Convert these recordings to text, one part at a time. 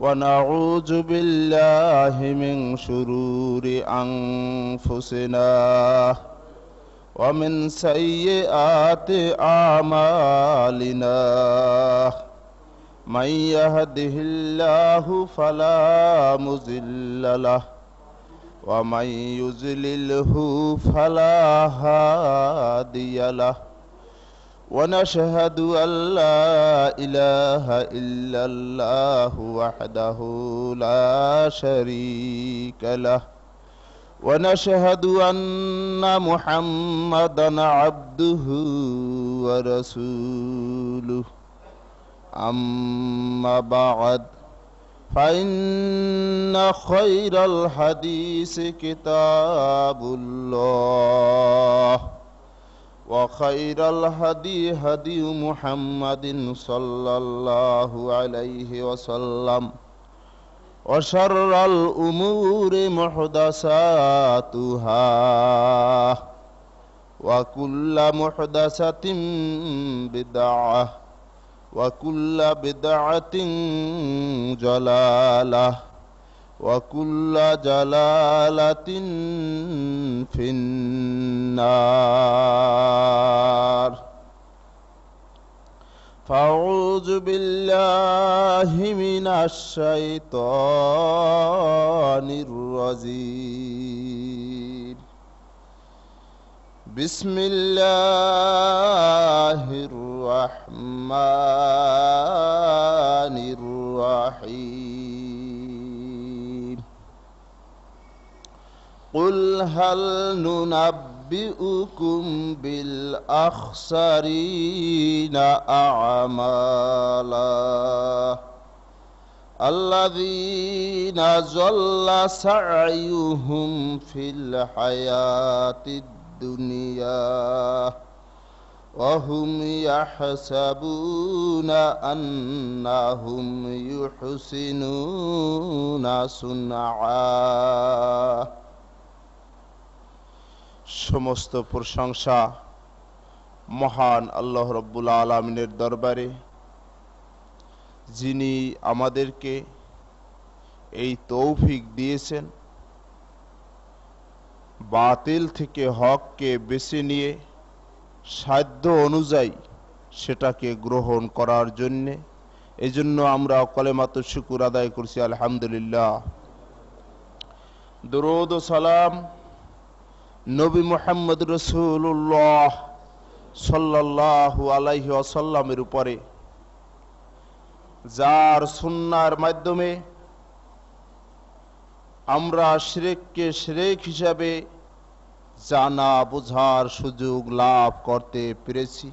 ونعوذ بالله من شرور أنفسنا ومن سيئات أعمالنا من يهده الله فلا مضل له ومن يضلله فلا هادي له ونشهد أن لا إله إلا الله وحده لا شريك له ونشهد أن محمدا عبده ورسوله أما بعد فإن خير الحديث كتاب الله وخير الهدي هدي محمد صلى الله عليه وسلم وشر الأمور محدثاتها وكل محدثة بدعة وكل بدعة ضلالة وكل ضلالة في النار فأعوذ بالله من الشيطان الرجيم بسم الله الرحمن الرحيم قل هل ننبئكم بالأخسرين أعمالا الذين ضل سعيهم في الحياة الدنيا وهم يحسبون أنهم يحسنون صنعا সমস্ত প্রশংসা মহান আল্লাহ রাব্বুল আলামিনের দরবারে, যিনি আমাদেরকে এই তৌফিক দিয়েছেন বাতিল থেকে হককে বেছে নিয়ে সাধ্য অনুযায়ী সেটাকে গ্রহণ করার জন্য। এজন্য আমরা কলেমাত শুকর আদায় করছি, আলহামদুলিল্লাহ। দরুদ ও সালাম নবী মুহাম্মদ রাসূলুল্লাহ সাল্লাল্লাহু আলাইহি ওয়াসাল্লামের উপরে, যার সুন্নাহর মাধ্যমে আমরা শিরককে শিরক হিসাবে জানা বোঝার সুযোগ লাভ করতে পেরেছি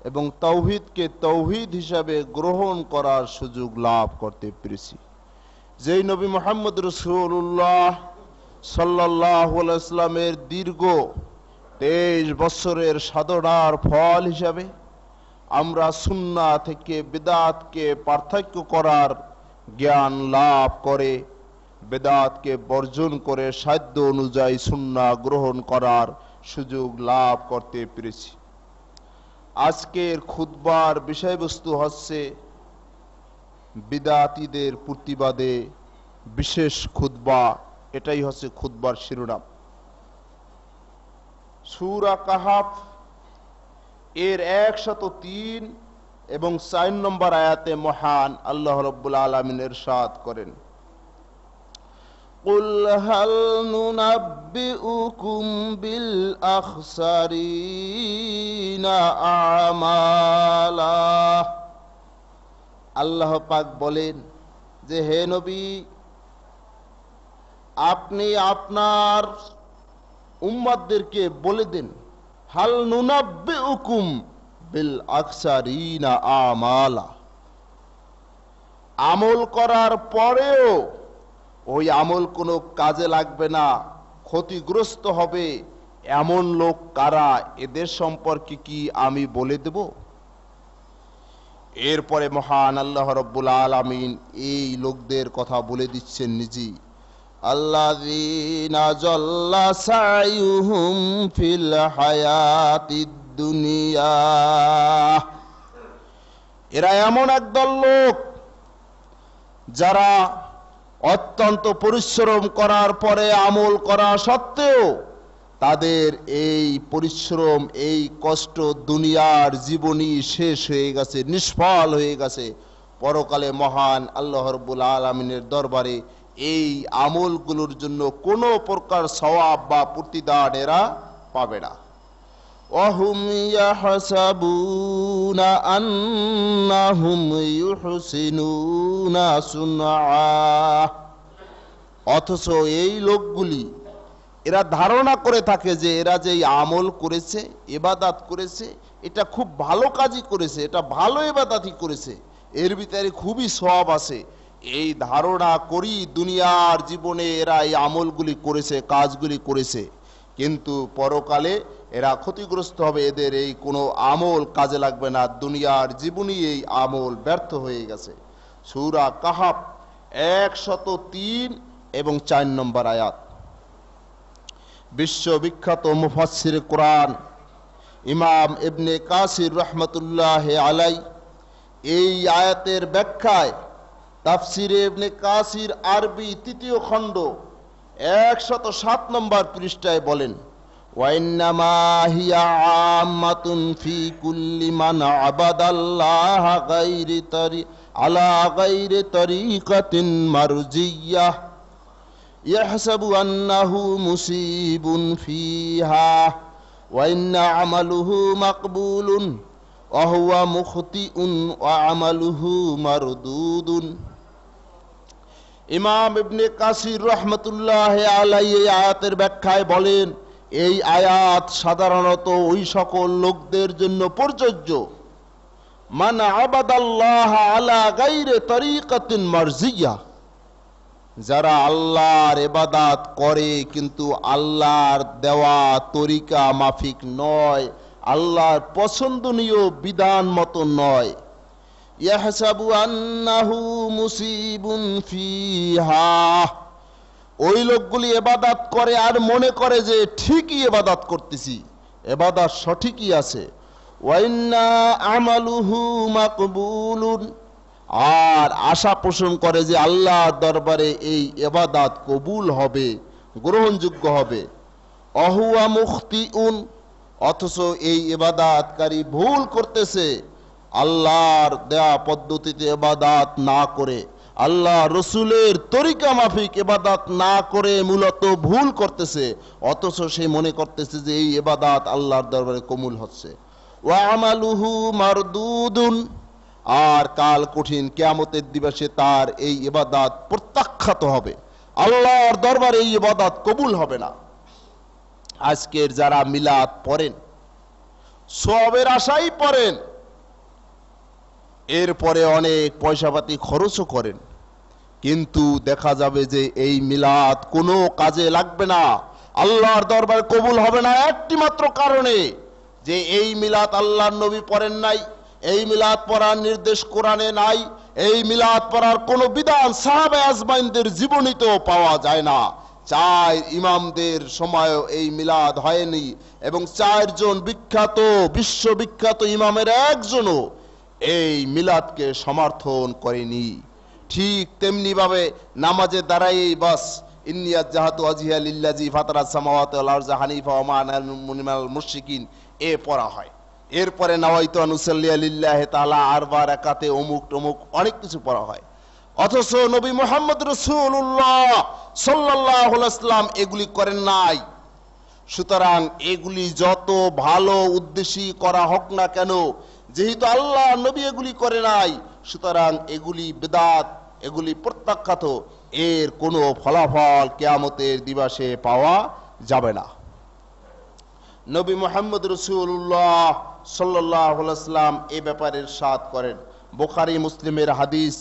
এবং তাওহীদকে তাওহীদ হিসাবে গ্রহণ করার সুযোগ লাভ করতে পেরেছি। যেই নবী মুহাম্মদ রাসূলুল্লাহ সাল্লাল্লাহু আলাইহি ওয়াসাল্লামের দীর্ঘ 23 বছরের সাধনার ফল হিসাবে আমরা সুন্নাহ থেকে বিদআতকে পার্থক্য করার জ্ঞান লাভ করে বেদাতকে বর্জন করে সাধ্য অনুযায়ী সুন্নাহ গ্রহণ করার সুযোগ লাভ করতে পেরেছি। আজকের খুতবার বিষয়বস্তু হচ্ছে বিদআতীদের প্রতিবাদে বিশেষ খুতবা। এটাই হচ্ছে খুতবার শিরোনাম। সূরা কাহাফ এর 103 এবং 4 নম্বর আয়াতে মহান আল্লাহ রাব্বুল আলামিন ইরশাদ করেন, قل هل ننبئكم بالأخسرين أعمالا। আল্লাহ পাক বলেন যে, হে নবী, আপনি আপনার উম্মতদেরকে বলে দেন, হাল নুনাব্বিউকুম বিল আকসারিনা আমালা, আমল করার পরেও ওই আমল কোনো কাজে লাগবে না, ক্ষতিগ্রস্ত হবে এমন লোক কারা, এদের সম্পর্কে কি আমি বলে দেব? এরপরে মহান আল্লাহ রাব্বুল আলামিন এই লোকদের কথা বলে দিচ্ছেন নিজেই। আল্লাযীনা যাল্লা সাইয়ুহুম ফিল হায়াতিদ দুনিয়া, এরা এমন একদল লোক যারা অত্যন্ত পরিশ্রম করার পরে আমল করা সত্ত্বেও তাদের এই পরিশ্রম এই কষ্ট দুনিয়ার জীবনী শেষ হয়ে গেছে, নিষ্ফল হয়ে গেছে, পরকালে মহান আল্লাহ রাব্বুল আলামিনের দরবারে এই আমলগুলোর জন্য কোনো প্রকার সওয়াব বা প্রতিদান এরা পাবে না। ওয়াহুম ইয়াহসাবুনা আন্নাহুম ইউহসিনুনা সুনআ, অথচ এই লোকগুলি এরা ধারণা করে থাকে যে এরা যে আমল করেছে, ইবাদত করেছে, এটা খুব ভালো কাজই করেছে, এটা ভালো ইবাদতই করেছে, এর ভিতরে খুবই সওয়াব আছে। এই ধারণা করি দুনিয়ার জীবনে এরা এই আমলগুলি করেছে, কাজগুলি করেছে, কিন্তু পরকালে এরা ক্ষতিগ্রস্ত হবে, এদের এই কোনো আমল কাজে লাগবে না, দুনিয়ার জীবনই এই আমল ব্যর্থ হয়ে গেছে। সূরা কাহাফ 103 এবং 4 নম্বর আয়াত। বিশ্ববিখ্যাত মুফাসসির কোরআন ইমাম ইবনে কাসির রহমতুল্লাহ আলাই এই আয়াতের ব্যাখ্যায় তাফসিরে ইবনে কাসির আরবি 3য় খণ্ড 107 নম্বর পৃষ্ঠায় বলেন, ওয়াইন্নামা হিয়া আম্মাতুন ফি কুল্লি মান আবাদাল্লাহ আলা গায়রি তরিকাতিন মারজিয়াহ ইয়াহসাবু আন্নাহু মুসিবুন ফিহা ওয়া ইন্না আমালুহু মাকবুলুন ওয়া হুয়া মুখতিউন ওয়া আমালুহু মারদুদুন। ইমাম ইবনে কাসির রহমতুল্লাহ আলাইহি এই আয়াতের ব্যাখ্যায় বলেন, এই আয়াত সাধারণত ওই সকল লোকদের জন্য প্রযোজ্য মান আবাদাল্লাহ আলা গায়রি তরিকাতিন মারজিয়া, যারা আল্লাহর ইবাদত করে কিন্তু আল্লাহর দেওয়া তরিকা মাফিক নয়, আল্লাহর পছন্দনীয় বিধান মতো নয়। ইয়াহসাবু আন্নাহু মুসিবুন ফিহা, ওই লোকগুলি ইবাদত করে আর মনে করে যে ঠিকই ইবাদত করতেছি, ইবাদত সঠিকই আছে। ওয়া ইন্না আমালুহু মাকবুলুন, আর আশা পোষণ করে যে আল্লাহর দরবারে এই ইবাদত কবুল হবে, গ্রহণযোগ্য হবে। অহুয়া মুখতিউন, অথচ এই ইবাদতকারী ভুল করতেছে, আল্লাহর দেয়া পদ্ধতিতে ইবাদত না করে, আল্লাহ রসুলের তরিকা মাফিক ইবাদত না করে মূলত ভুল করতেছে, অথচ সে মনে করতেছে যে এই ইবাদত আল্লাহর দরবারে কবুল হচ্ছে। ওয়া আমালুহু মারদুদুন, আর কাল কঠিন কিয়ামতের দিবসে তার এই ইবাদত প্রত্যাখ্যাত হবে, আল্লাহর দরবারে এই ইবাদত কবুল হবে না। আজকের যারা মিলাদ পড়েন, সওয়াবের আশাই পড়েন, এরপরে অনেক পয়সাপাতি খরচও করেন, কিন্তু দেখা যাবে যে এই মিলাদ কোনো কাজে লাগবে না, আল্লাহর দরবারে কবুল হবে না একটি মাত্র কারণে, যে এই মিলাদ আল্লাহর নবী পড়েন নাই, এই মিলাদ পড়ার নির্দেশ কোরআনে নাই, এই মিলাদ পড়ার কোনো বিধান সাহাবা আজমাইনদের জীবনীতেও পাওয়া যায় না। 4 ইমামদের সময়ও এই মিলাদ হয়নি, এবং 4 জন বিখ্যাত বিশ্ববিখ্যাত ইমামের একজনও এই মিলাদকে সমর্থন করেনি। ঠিক তেমনি ভাবে নামাজে দাঁড়াই বাস ইন্নিয়াত জাহাতু ওয়াজহিয়া লিল্লাযী ফাতারাস সামাওয়াতি ওয়াল আরযা হানিফা ওয়া মা আনা মিনাল মুশরিকিন এ পড়া হয়। এরপরে নাওয়াইতু আন উসাল্লি লিল্লাহি তাআলা আরবা রাকাতে অমুক টমুক অনেক কিছু পড়া হয়, অথচ নবী মুহাম্মদ রাসূলুল্লাহ সাল্লাল্লাহু আলাইহি ওয়াসাল্লাম এগুলি করেন নাই। সুতরাং এগুলি যত ভালো উদ্দেশ্যে করা হোক না কেন, যেহেতু আল্লাহ নবী এগুলি করে নাই, সুতরাং এগুলি বিদআত, এগুলি প্রত্যাখ্যাত, এর কোনো ফলাফল কিয়ামতের দিবসে পাওয়া যাবে না। নবী মুহাম্মদ রাসূলুল্লাহ সাল্লাল্লাহু আলাইহি ওয়াসাল্লাম এই ব্যাপারে ইরশাদ করেন, বুখারী মুসলিমের হাদিস,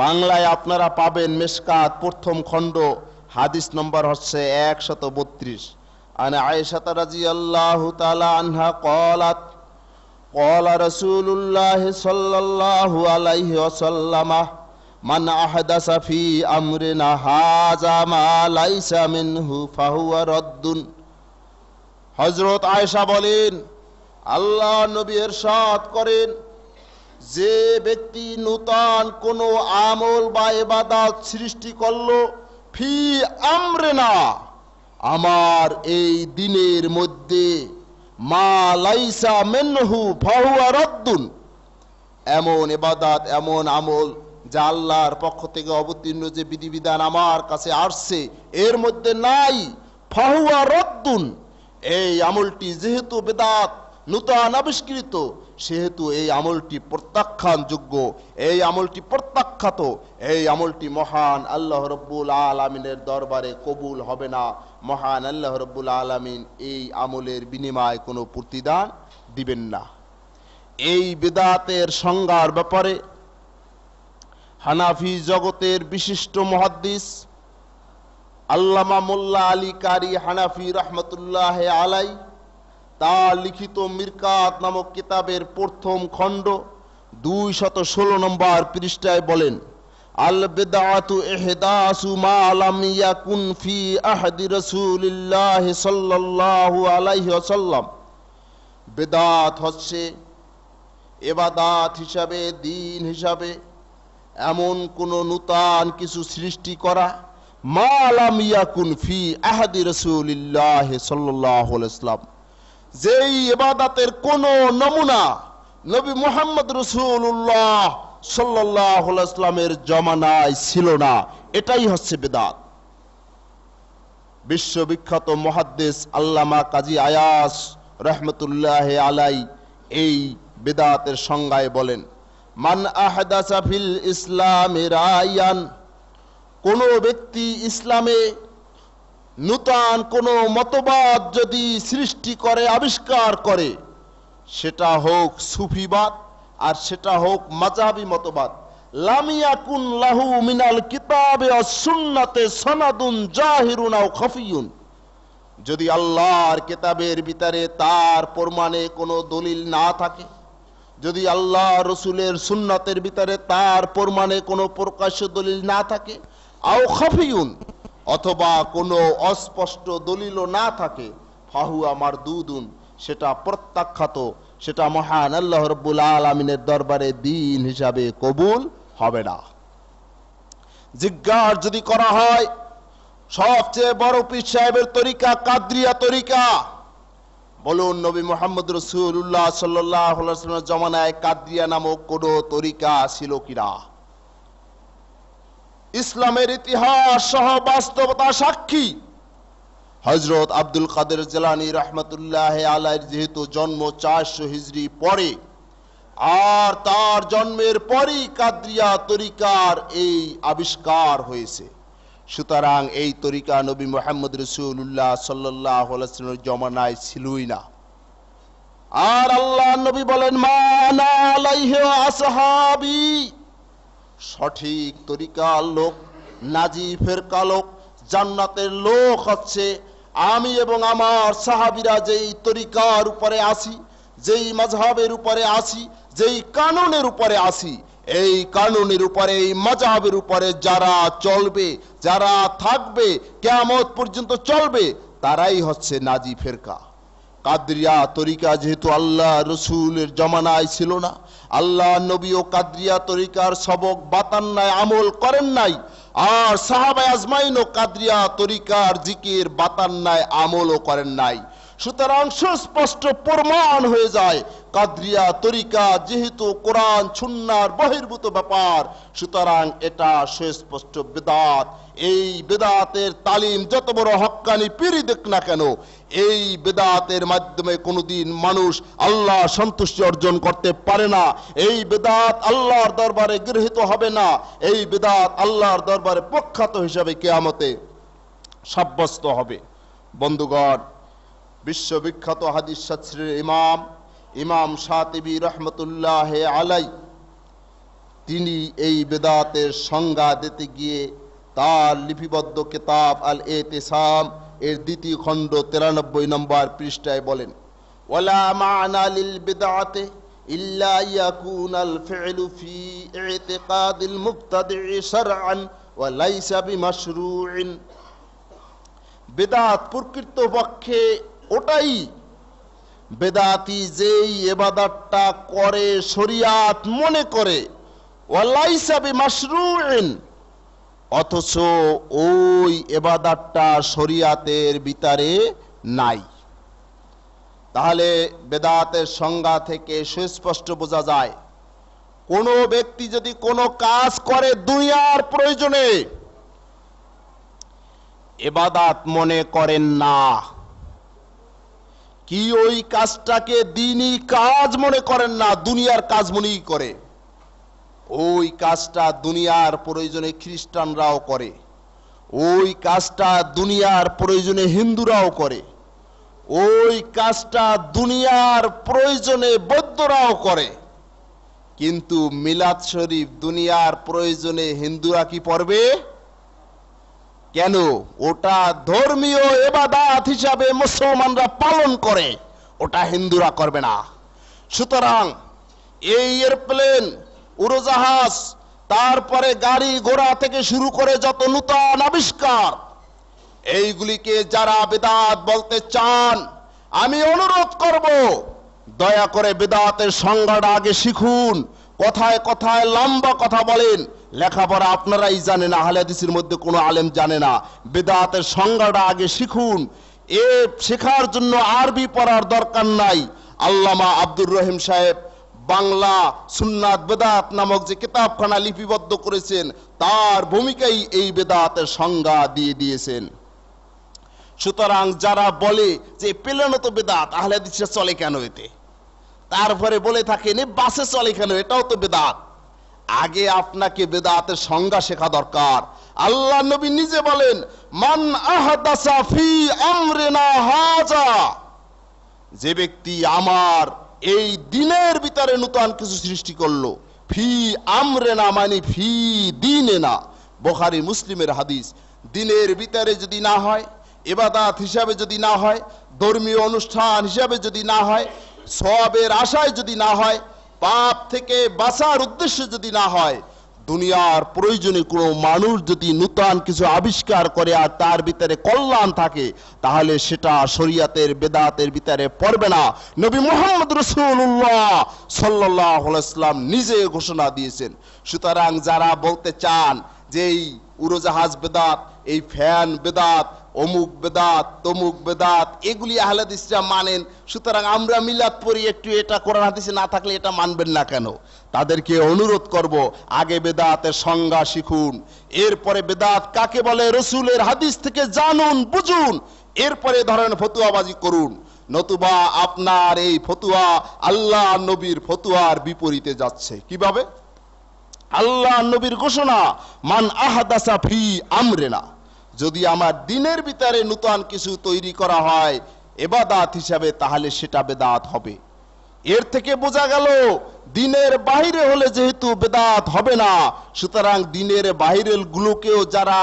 বাংলায় আপনারা পাবেন মিশকাত 1ম খণ্ড, হাদিস নম্বর হচ্ছে 132। আন আয়েশা রাদিয়াল্লাহু তাআলা আনহা ক্বালাত ক্বালা রাসূলুল্লাহ সাল্লাল্লাহু আলাইহি ওয়াসাল্লাম মান আহদাসা ফি আমরিনা হাযা মা লাইসা মিনহু ফাহুয়া রাদ্দুন। হযরত আয়েশা বলেন, আল্লাহ নবী ইরশাদ করেন, যে ব্যক্তি নূতন কোনো আমল বা ইবাদত সৃষ্টি করলো ফি আমরিনা, আমার এই দিনের মধ্যে, মা লাইসা মিনহু ফাহুয়া রাদ্দুন, এমন ইবাদত এমন আমল যা আল্লাহর পক্ষ থেকে অবতীর্ণ যে বিধিবিধান আমার কাছে আসছে এর মধ্যে নাই, ফাহুয়া রাদ্দুন, এই আমলটি যেহেতু বিদআত নূতন আবিষ্কৃত সেহেতু এই আমলটি প্রত্যাখ্যানযোগ্য, এই আমলটি প্রত্যাখ্যাত, এই আমলটি মহান আল্লাহ রাব্বুল আলামিনের দরবারে কবুল হবে না। মহান আল্লাহ রাব্বুল আলামিন এই আমলের বিনিময়ে কোনো প্রতিদান দিবেন না। এই বিদআতের সংজ্ঞার ব্যাপারে হানাফি জগতের বিশিষ্ট মুহাদ্দিস আল্লামা মোল্লা আলী কারি হানাফি রহমতুল্লাহ আলাই তার লিখিত মিরকাত নামক কিতাবের প্রথম খণ্ড 216 নম্বর পৃষ্ঠায় বলেন, আল বিদআতু ইহদাসু মা লাম ইয়াকুন ফি আহদি রাসূলিল্লাহ সাল্লাল্লাহু আলাইহি ওয়াসাল্লাম, বিদআত হচ্ছে ইবাদত হিসাবে, দ্বীন হিসাবে এমন কোন নূতন কিছু সৃষ্টি করা, মা লাম ইয়াকুন ফি আহদি রাসূলিল্লাহ সাল্লাল্লাহু আলাইহি ওয়াসাল্লাম, যেই ইবাদতের কোন নমুনা নবী মুহাম্মদ রাসূলুল্লাহ সাল্লাল্লাহু আলাইহি ওয়াসাল্লামের জমানায় ছিল না, এটাই হচ্ছে বিদআত। বিশ্ববিখ্যাত মুহাদ্দিস আল্লামা কাজী আয়াস রহমতুল্লাহ আলাই এই বিদআতের সংজ্ঞায় বলেন, মান আহদাসা ফিল ইসলামি রায়ান, কোন ব্যক্তি ইসলামে নূতন কোন মতবাদ যদি সৃষ্টি করে, আবিষ্কার করে, সেটা হোক সুফিবাদ আর সেটা হোক মাযহাবী মতবাদ, লাম ইয়াকুন লাহু মিনাল কিতাবে ওয়াস সুন্নাতে সনাদুন জাহিরুন আও খাফিয়ুন, যদি আল্লাহর কিতাবের ভিতরে তার প্রমাণে কোনো দলিল না থাকে, যদি আল্লাহ রসুলের সুন্নাতের ভিতরে তার প্রমাণে কোনো প্রকাশ্য দলিল না থাকে, আও খাফিয়ুন, অথবা কোনো অস্পষ্ট দলিলও না থাকে, ফাহুয়া মারদুদুন, সেটা প্রত্যাখ্যাত, সেটা মহান আল্লাহ রাব্বুল আলামিনের দরবারে দ্বীন হিসাবে কবুল হবে না। জিজ্ঞাসা যদি করা হয় সবচেয়ে বড় পীর সাহেবের তরিকা কাদরিয়া তরিকা, বলুন নবী মুহাম্মদ রাসূলুল্লাহ সাল্লাল্লাহু আলাইহি ওয়াসাল্লামের জামানায় কাদরিয়া নামক কোন তরিকা ছিল কিনা? ইসলামের ইতিহাস সহ বাস্তবতা সাক্ষী, হযরত আব্দুল কাদের জিলানী রহমতুল্লাহ আলাইহির যেহেতু জন্ম 400 হিজরি পরে, আর তার জন্মের পরই কাদরিয়া তরিকার এই আবিষ্কার হয়েছে, সুতরাং এই তরিকা নবী মুহাম্মদ রাসূলুল্লাহ সাল্লাল্লাহু আলাইহি ওয়াসাল্লামের জামানায় ছিলই না। আর আল্লাহর নবী বলেন, মা আনা আলাইহি ওয়া আসহাবী, সঠিক তরিকার লোক, নাজি ফেরকা লোক, জান্নাতের লোক হচ্ছে আমি এবং আমার সাহাবীরা যেই তরিকার উপরে আসি, যেই মাযহাবের উপরে আসি, যেই কানুনের উপরে আসি, এই কানুনের উপরে, এই মাযহাবের উপরে যারা চলবে, যারা থাকবে, কিয়ামত পর্যন্ত চলবে, তারাই হচ্ছে নাজি ফেরকা। কাদরিয়া তরিকা যেহেতু আল্লাহ রসুলের জমানায় ছিল না, আল্লাহ নবীও কাদরিয়া তরিকার সবক বাতান নাই, আমল করেন নাই, আর সাহাবায়ে আজমাইনও কাদরিয়া তরিকার জিকির বাতান নাই, আমলও করেন নাই। সুতরাং সুস্পষ্ট প্রমাণ হয়ে যায় কাদরিয়া তরিকা যেহেতু কোরআন সুন্নাহর বহির্ভূত ব্যাপার, সুতরাং এটা সুস্পষ্ট বিদআত। এই বিদআতের তালিম যত বড় হক্কানি পীরই দেখ না কেন, এই বিদআতের মাধ্যমে কোনোদিন মানুষ আল্লাহ সন্তুষ্টি অর্জন করতে পারে না। এই বিদআত আল্লাহর দরবারে গৃহীত হবে না, এই বিদআত আল্লাহর দরবারে প্রখ্যাত হিসাবে কিয়ামতে সাব্যস্ত হবে। বন্ধুগণ, বিশ্ববিখ্যাত হাদিস শাস্ত্রের ইমাম শাতিবী রহমতুল্লাহ আলাই তিনি এই বিদআতের সংজ্ঞা দিতে গিয়ে তার লিপিবদ্ধ কিতাব আল ইতিসাম এর দ্বিতীয় খণ্ড 93 নম্বর পৃষ্ঠায় বলেন, ওয়ালা মা'না লিল বিদআতি ইল্লা ইয়াকুনাল ফি'লু ফি ইতিকাদিল মুবতাদি'i শারআন ওয়া লাইসা বিমাশরু'ইন, বিদআত প্রকৃতপক্ষে ওটাই বেদাতি যেই ইবাদতটা করে শরিয়াত মনে করে, ওয়ালাইসা বিমাশরুইন, অথচ ওই ইবাদতটা শরিয়াতের ভিতরে নাই। তাহলে বেদাতের সংজ্ঞা থেকে সুস্পষ্ট বোঝা যায়, কোনো ব্যক্তি যদি কোনো কাজ করে দুনিয়ার প্রয়োজনে, ইবাদত মনে করেন না, কি ওই কাজটাকে দ্বীনি কাজ মনে করেন না, দুনিয়ার কাজ মনেই করে, ওই কাজটা দুনিয়ার প্রয়োজনে খ্রিস্টানরাও করে, ওই কাজটা দুনিয়ার প্রয়োজনে হিন্দুরাও করে, ওই কাজটা দুনিয়ার প্রয়োজনে বৌদ্ধরাও করে, কিন্তু মিলাদ শরীফ দুনিয়ার প্রয়োজনে হিন্দুরা কি পড়বে? কেন? ওটা ধর্মীয় ইবাদত হিসাবে মুসলমানরা পালন করে, ওটা হিন্দুরা করবে না। সুতরাং এই এয়ারপ্লেন, উড়োজাহাজ, তারপরে গাড়ি ঘোড়া থেকে শুরু করে যত নূতন আবিষ্কার, এইগুলিকে যারা বিদআত বলতে চান, আমি অনুরোধ করব, দয়া করে বিদআতের সংজ্ঞাটা আগে শিখুন। কথায় কথায় লম্বা কথা বলেন, লেখাপড়া আপনারাই জানেন, আহলে হাদিসের মধ্যে কোনো আলেম জানে না। বিদআতের সংজ্ঞাটা আগে শিখুন। এ শেখার জন্য আরবি পড়ার দরকার নাই। আল্লামা আব্দুর রহিম সাহেব বাংলা সুন্নাত বেদাত নামক যে কিতাবখানা লিপিবদ্ধ করেছেন, তার ভূমিকাই এই বেদাতের সংজ্ঞা দিয়ে দিয়েছেন। সুতরাং যারা বলে যে প্লেনও তো বেদাত, আহলে হাদিসে চলে কেন এতে, তারপরে বলে থাকেন বাসে চলে কেন, এটাও তো বেদাত, আগে আপনাকে বেদাতের সংজ্ঞা শেখা দরকার। আল্লাহ নবী নিজে বলেন, মান আহদাসা ফি আমরিনা হাজা, যে ব্যক্তি আমার এই দিনের ভিতরে নতুন কিছু সৃষ্টি করলো, ফি আমরিনা মানে ফি দীনিনা, বুখারী মুসলিমের হাদিস। দিনের ভিতরে যদি না হয়, ইবাদত হিসাবে যদি না হয়, ধর্মীয় অনুষ্ঠান হিসাবে যদি না হয়, সওয়াবের আশায় যদি না হয়, পাপ থেকে বাঁচার উদ্দেশ্যে যদি না হয়, দুনিয়ার প্রয়োজনে কোনো মানুষ যদি নূতন কিছু আবিষ্কার করে আর তার ভিতরে কল্যাণ থাকে, তাহলে সেটা শরীয়তের বেদাতের ভিতরে পড়বে না। নবী মুহাম্মদ রাসূলুল্লাহ সাল্লাল্লাহু আলাইহি ওয়াসাল্লাম নিজে ঘোষণা দিয়েছেন। সুতরাং যারা বলতে চান যে এই উড়োজাহাজ বেদাত, এই ফ্যান বেদাত, অমুক বেদাত, তমুক বেদাত, এগুলি আহলে হাদিসরা মানেন, সুতরাং আমরা মিলাদ পড়ি, একটু এটা কোরআন হাদিসে না থাকলে এটা মানবেন না কেন? তাদেরকে অনুরোধ করব, আগে বেদাতের সংজ্ঞা শিখুন, এরপরে বেদাত কাকে বলে রাসূলের হাদিস থেকে জানুন, বুঝুন, এরপরে ধরেন ফতুয়াবাজি করুন। নতুবা আপনার এই ফতুয়া আল্লাহ নবীর ফতুয়ার বিপরীতে যাচ্ছে। কিভাবে? আল্লাহ নবীর ঘোষণা, মান আহদাসা ফি আমরিনা, যদি আমার দিনের ভিতরে নতুন কিছু তৈরি করা হয় ইবাদত হিসাবে, তাহলে সেটা বেদাত হবে। এর থেকে বোঝা গেল দিনের বাইরে হলে যেহেতু বেদাত হবে না, সুতরাং দিনের বাইরের গুলোকেও যারা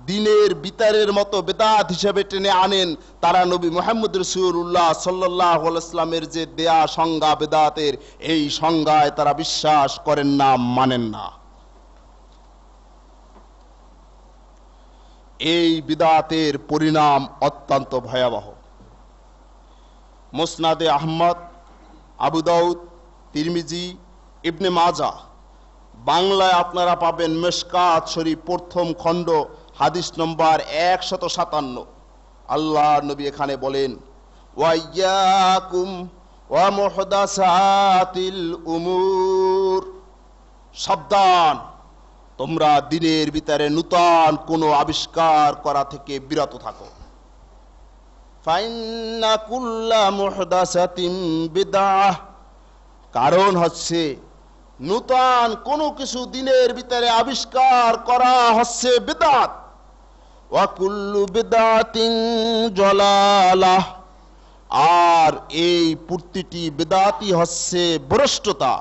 দিনের ভিতরের মতো বেদাত হিসাবে টেনে আনেন, তারা নবী মুহাম্মদ রাসূলুল্লাহ সাল্লাল্লাহু আলাইহি ওয়াসাল্লামের যে দেয়া সংজ্ঞা বেদাতের, এই সংজ্ঞায় তারা বিশ্বাস করেন না, মানেন না। এই বিদআতের পরিণাম অত্যন্ত ভয়াবহ। মুসনাদে আহমদ, আবু দাউদ, তিরমিজি, ইবনে মাজাহ, বাংলায় আপনারা পাবেন মিশকাত শরীফ প্রথম খণ্ড, হাদিস নম্বর 157। আল্লাহ নবী এখানে বলেন, ওয়াইয়াকুম ওয়া মুহদাসাতিল উমুর, সাবধান, তোমরা দিনের ভিতরে নূতন কোনো আবিষ্কার করা থেকে বিরত থাকো। ফাইন্না কুল্লা মুহদাসাতিন বিদআহ, কারণ হচ্ছে নূতন কোনো কিছু দিনের ভিতরে আবিষ্কার করা হচ্ছে বিদআত। ওয়া কুল্লু বিদআতিন জালালাহ, আর এই প্রতিটি বিদআতই হচ্ছে ভ্রষ্টতা।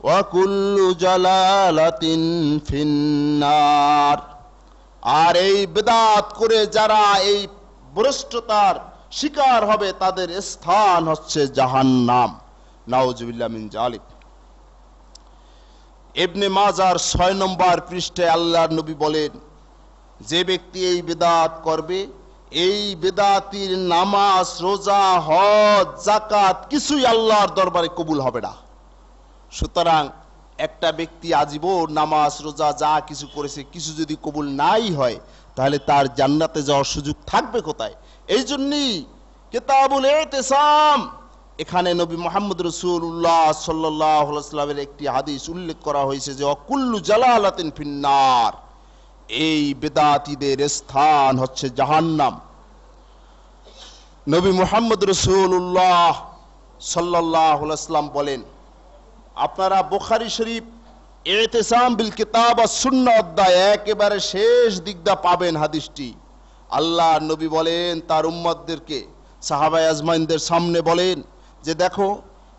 ওয়া কুল্লু জালালাতিন ফিন্নার, আর এই বিদআত করে যারা এই ভ্রষ্টতার শিকার হবে, তাদের স্থান হচ্ছে জাহান্নাম। নাউজুবিল্লাহ মিন জালিক। ইবনে মাজার 6 নম্বর পৃষ্ঠায় আল্লাহর নবী বলেন, যে ব্যক্তি এই বিদআত করবে, এই বেদাতির নামাজ, রোজা, হজ, যাকাত কিছুই আল্লাহর দরবারে কবুল হবে না। সুতরাং একটা ব্যক্তি আজীবন নামাজ, রোজা যা কিছু করেছে, কিছু যদি কবুল নাই হয়, তাহলে তার জান্নাতে যাওয়ার সুযোগ থাকবে কোথায়? এই জন্যই কিতাবুল ইতিসাম, এখানে নবী মুহাম্মদ রাসূলুল্লাহ সাল্লাল্লাহু আলাইহি ওয়াসাল্লামের একটি হাদিস উল্লেখ করা হয়েছে যে অকুল্লু জালালাতিন ফিন্নার, এই বেদাতীদের স্থান হচ্ছে জাহান্নাম। নবী মুহাম্মদ রাসূলুল্লাহ সাল্লাল্লাহু আলাইহি ওয়াসাল্লাম বলেন, আপনারা বুখারী শরীফ ইতিসাম বিল কিতাব ওয়াস সুন্নাহ অধ্যায় একেবারে শেষ দিকটা পাবেন হাদিসটি। আল্লাহ নবী বলেন তার উম্মতদেরকে, সাহাবায়ে আজমাইনদের সামনে বলেন যে দেখো,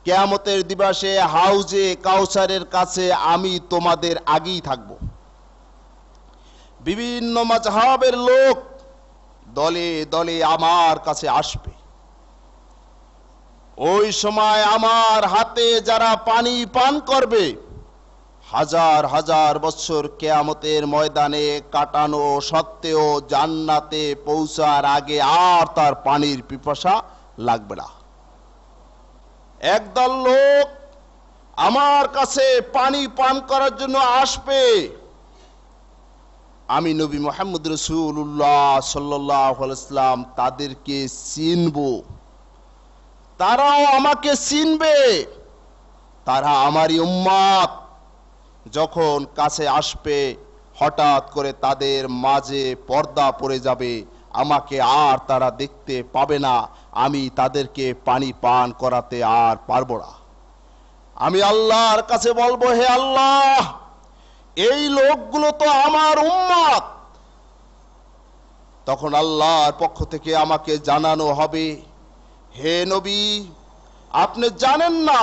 কিয়ামতের দিবসে হাউজে কাউসারের কাছে আমি তোমাদের আগেই থাকব। বিভিন্ন মাযহাবের লোক দলে দলে আমার কাছে আসবে। ওই সময় আমার হাতে যারা পানি পান করবে, হাজার হাজার বছর কিয়ামতের ময়দানে কাটানো সত্ত্বেও জান্নাতে পৌঁছার আগে আর তার পানির পিপাসা লাগবে না। একদল লোক আমার কাছে পানি পান করার জন্য আসবে, আমি নবী মুহাম্মদ রাসূলুল্লাহ সাল্লাল্লাহু আলাইহি ওয়াসাল্লাম তাদেরকে চিনব, তারাও আমাকে চিনবে, তারা আমারই উম্মত। যখন কাছে আসবে, হঠাৎ করে তাদের মাঝে পর্দা পড়ে যাবে, আমাকে আর তারা দেখতে পাবে না, আমি তাদেরকে পানি পান করাতে আর পারবো না। আমি আল্লাহর কাছে বলবো, হে আল্লাহ, এই লোকগুলো তো আমার উম্মত। তখন আল্লাহর পক্ষ থেকে আমাকে জানানো হবে, হে নবী, আপনি জানেন না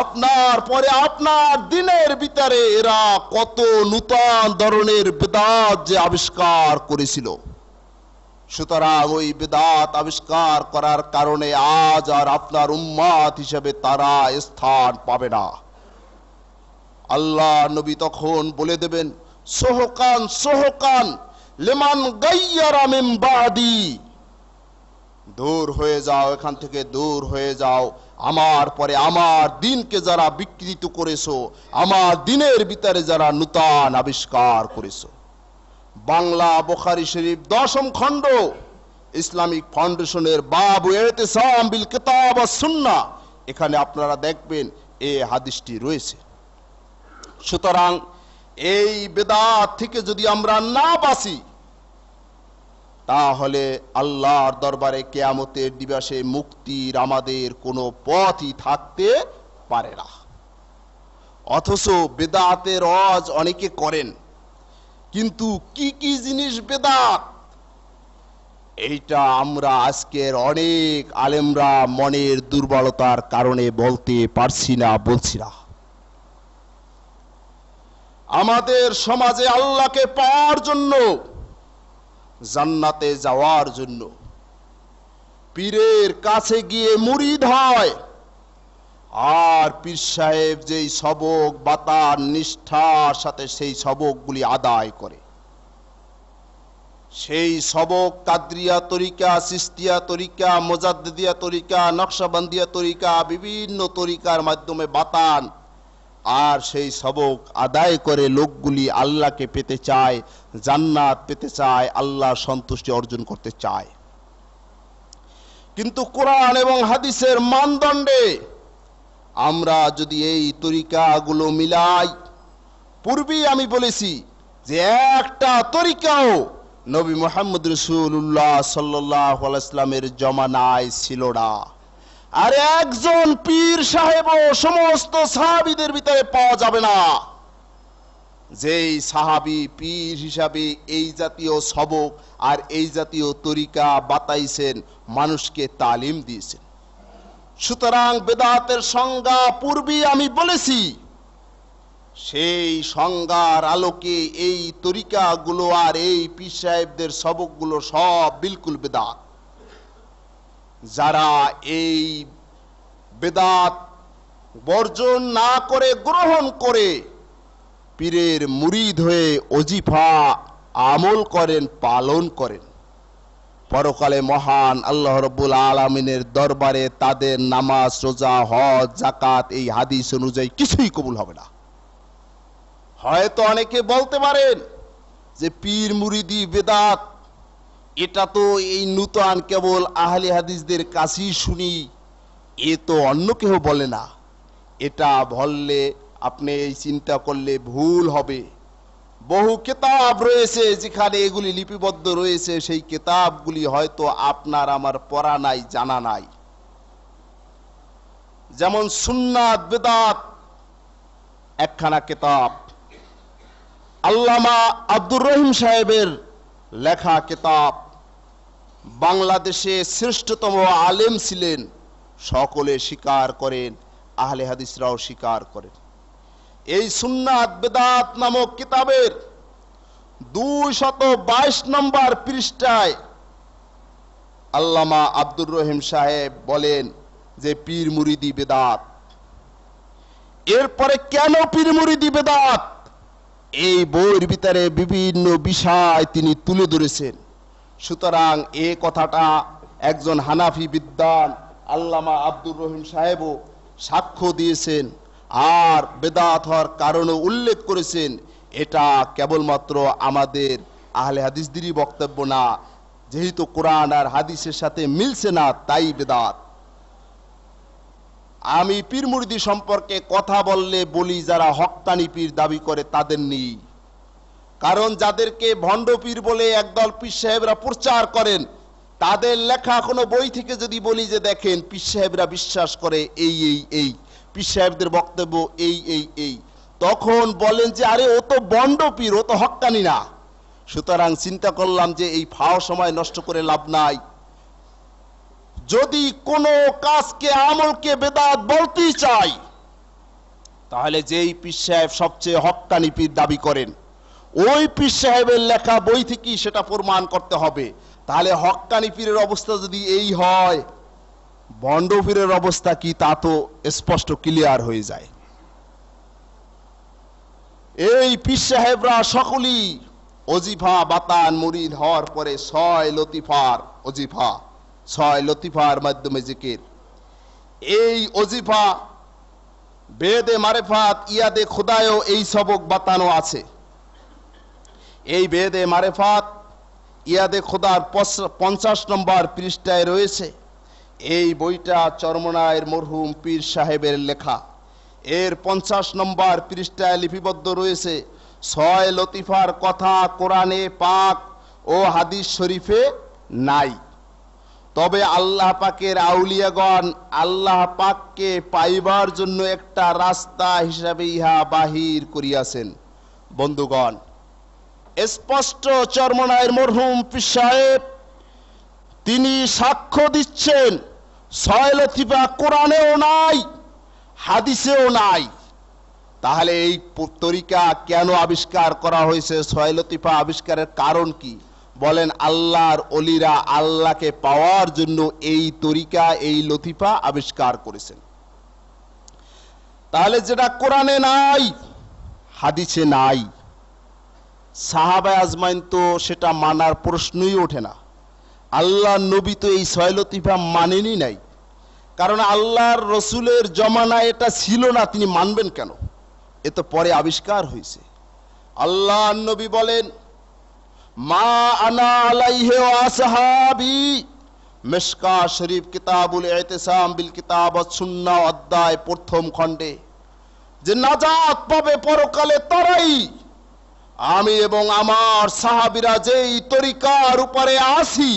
আপনার পরে আপনার দিনের ভিতরে এরা কত নূতন ধরনের বিদআত যে আবিষ্কার করেছিল। সুতরাং ওই বিদআত আবিষ্কার করার কারণে আজ আর আপনার উম্মত হিসেবে তারা স্থান পাবে না। আল্লাহ নবী তখন বলে দেবেন, সোহকান সোহকান লিমান গায়্যারা মিন বাদি, দূর হয়ে যাও, এখান থেকে দূর হয়ে যাও, আমার পরে আমার দিনকে যারা বিকৃত করেছো, আমার দিনের ভিতরে যারা নূতন আবিষ্কার করেছো। বাংলা বুখারী শরীফ 10ম খণ্ড, ইসলামিক ফাউন্ডেশনের বাবু ইতিসাম বিল কিতাব ওয়াস সুন্নাহ, এখানে আপনারা দেখবেন এই হাদিসটি রয়েছে। সুতরাং এই বেদাত থেকে যদি আমরা না বাঁচি, তাহলে আল্লাহর দরবারে কিয়ামতের দিবসে মুক্তির আমাদের কোনো পথই থাকতে পারে না। অথচ বেদাতের ওয়াজ অনেকে করেন, কিন্তু কি কি জিনিস বেদাত, এইটা আমরা আজকের অনেক আলেমরা মনের দুর্বলতার কারণে বলতে পারছি না, বলছি না। আমাদের সমাজে আল্লাহকে পাওয়ার জন্য, জান্নাতে যাওয়ার জন্য পীরের কাছে গিয়ে মুরিদ হয়, আর পীর সাহেব যেই সবক বাতার নিষ্ঠার সাথে সেই সবকগুলি আদায় করে, সেই সবক কাদরিয়া তরিকা, চিশতিয়া তরিকা, মুজাদ্দিদিয়া তরিকা, নকশবন্দিয়া তরিকা, বিভিন্ন তরিকার মাধ্যমে বাতান, আর সেই সবক আদায় করে লোকগুলি আল্লাহকে পেতে চায়, জান্নাত পেতে চায়, আল্লাহর সন্তুষ্টি অর্জন করতে চায়। কিন্তু কোরআন এবং হাদিসের মানদণ্ডে আমরা যদি এই তরিকাগুলো মিলাই, পূর্বেই আমি বলেছি যে একটা তরিকাও নবী মুহাম্মদ রাসূলুল্লাহ সাল্লাল্লাহু আলাইহি ওয়াসাল্লামের জমানায় ছিল না। আর একজন পীর সাহেবও সমস্ত সাহাবীদের ভিতরে পাওয়া যাবে না যেই সাহাবী পীর হিসাবে এই জাতীয় সবক আর এই জাতীয় তরিকা বাতাইছেন, মানুষকে তালিম দিয়েছেন। সুতরাং বেদাতের সংজ্ঞা পূর্বেই আমি বলেছি, সেই সংজ্ঞার আলোকে এই তরিকাগুলো আর এই পীর সাহেবদের সবকগুলো সব বিলকুল বেদাত। যারা এই বেদাত বর্জন না করে গ্রহণ করে পীরের মুরিদ হয়ে ওজিফা আমল করেন, পালন করেন, পরকালে মহান আল্লাহ রাব্বুল আলামিনের দরবারে তাদের নামাজ, রোজা, হজ, যাকাত এই হাদিস অনুযায়ী কিছুই কবুল হবে না। হয়তো অনেকে বলতে পারেন যে পীর মুরিদি বেদাত, এটা তো এই নূতন কেবল আহলে হাদিসদের কাছেই শুনি, এ তো অন্য কেউ বলে না। এটা বললে আপনি এই চিন্তা করলে ভুল হবে। বহু কিতাব রয়েছে যেখানে এগুলি লিপিবদ্ধ রয়েছে, সেই কিতাবগুলি হয়তো আপনার আমার পড়া নাই, জানা নাই। যেমন সুন্নাত বেদাত একখানা কিতাব, আল্লামা আব্দুর রহিম সাহেবের লেখা কিতাব। বাংলাদেশে শ্রেষ্ঠতম আলেম ছিলেন, সকলে স্বীকার করেন, আহলে হাদিসরাও স্বীকার করেন। এই সুন্নাত বেদাত নামক কিতাবের 222 নম্বর পৃষ্ঠায় আল্লামা আব্দুর রহিম সাহেব বলেন যে পীর মুরিদি বেদাত। এরপরে কেন পীর মুরিদি বেদাত, এই বইয়ের ভিতরে বিভিন্ন বিষয় তিনি তুলে ধরেছেন। সুতরাং এই কথাটা একজন হানাফি বিদ্বান আল্লামা আব্দুর রহিম সাহেবও সাক্ষ্য দিয়েছেন, আর বেদাত হওয়ার কারণও উল্লেখ করেছেন। এটা কেবলমাত্র আমাদের আহলে হাদিসদেরই বক্তব্য না, যেহেতু কোরআন আর হাদিসের সাথে মিলছে না তাই বেদাত। আমি পীর মুরিদি সম্পর্কে কথা বললে বলি যারা হক্কানি পীর দাবি করে তাদের নেই, কারণ যাদেরকে ভণ্ড পীর বলে একদল পীর সাহেবরা প্রচার করেন, তাদের লেখা কোনো বই থেকে যদি বলি যে দেখেন পীর সাহেবরা বিশ্বাস করে এই এই এই, পীর সাহেবদের বক্তব্য এই এই এই, তখন বলেন যে আরে ও তো ভণ্ড পীর, ও তো হক্কানি না। সুতরাং চিন্তা করলাম যে এই ফাও সময় নষ্ট করে লাভ নাই। যদি কোনো কাজকে আমলকে বেদাত বলতেই চাই, তাহলে যেই পীর সাহেব সবচেয়ে হক্কানি পীর দাবি করেন ওই পীর সাহেবের লেখা বই থেকেই সেটা প্রমাণ করতে হবে। তাহলে হক্কানি পীরের অবস্থা যদি এই হয়, ভণ্ড পীরের অবস্থা কি তা তো স্পষ্ট ক্লিয়ার হয়ে যায়। এই পীর সাহেবরা সকলেই ওজিফা বাতান মুরিদ হওয়ার পরে 6 লতিফার ওজিফা, 6 লতিফার মাধ্যমে জিকির। এই ওজিফা বেদে মারেফাত ইয়াদে খুদায়ও এই সবক বাতানো আছে। এই বেদে মারেফাত ইয়াদে খুদার 50 নম্বর পৃষ্ঠায় রয়েছে। এই বইটা চরমনায়ের মরহুম পীর সাহেবের লেখা। এর 50 নম্বর পৃষ্ঠায় লিপিবদ্ধ রয়েছে 6 লতিফার কথা কোরআনে পাক ও হাদিস শরীফে নাই, তবে আল্লাহ পাকের আউলিয়াগণ আল্লাহ পাককে পাইবার জন্য একটা রাস্তা হিসাবে ইহা বাহির করিয়াছেন। বন্ধুগণ, স্পষ্ট চরমনায়ের মরহুম পীর সাহেব তিনি সাক্ষ্য দিচ্ছেন 6 লতিফা কোরআনেও নাই, হাদিসেও নাই। তাহলে এই তরিকা কেন আবিষ্কার করা হয়েছে? 6 লতিফা আবিষ্কারের কারণ কি? বলেন আল্লাহর ওলিরা আল্লাহকে পাওয়ার জন্য এই তরিকা, এই লতিফা আবিষ্কার করেছেন। তাহলে যেটা কোরআনে নাই, হাদিসে নাই, সাহাবায়ে আজমাইন তো সেটা মানার প্রশ্নই ওঠে না। আল্লাহ নবী তো এই 6 লতিফা মানেনি নাই, কারণ আল্লাহর রসুলের জমানায় এটা ছিল না, তিনি মানবেন কেন? এ তো পরে আবিষ্কার হয়েছে। আল্লাহ নবী বলেন মা আনা আলাইহি ওয়া আসহাবি, মিশকা শরীফ কিতাবুল ইতিসাম বিল কিতাব ওয়াস সুন্নাহ অধ্যায় 1ম খণ্ডে, যে নাজাত পাবে পরকালে তারাই আমি এবং আমার সাহাবীরা যেই তরিকার উপরে আছি,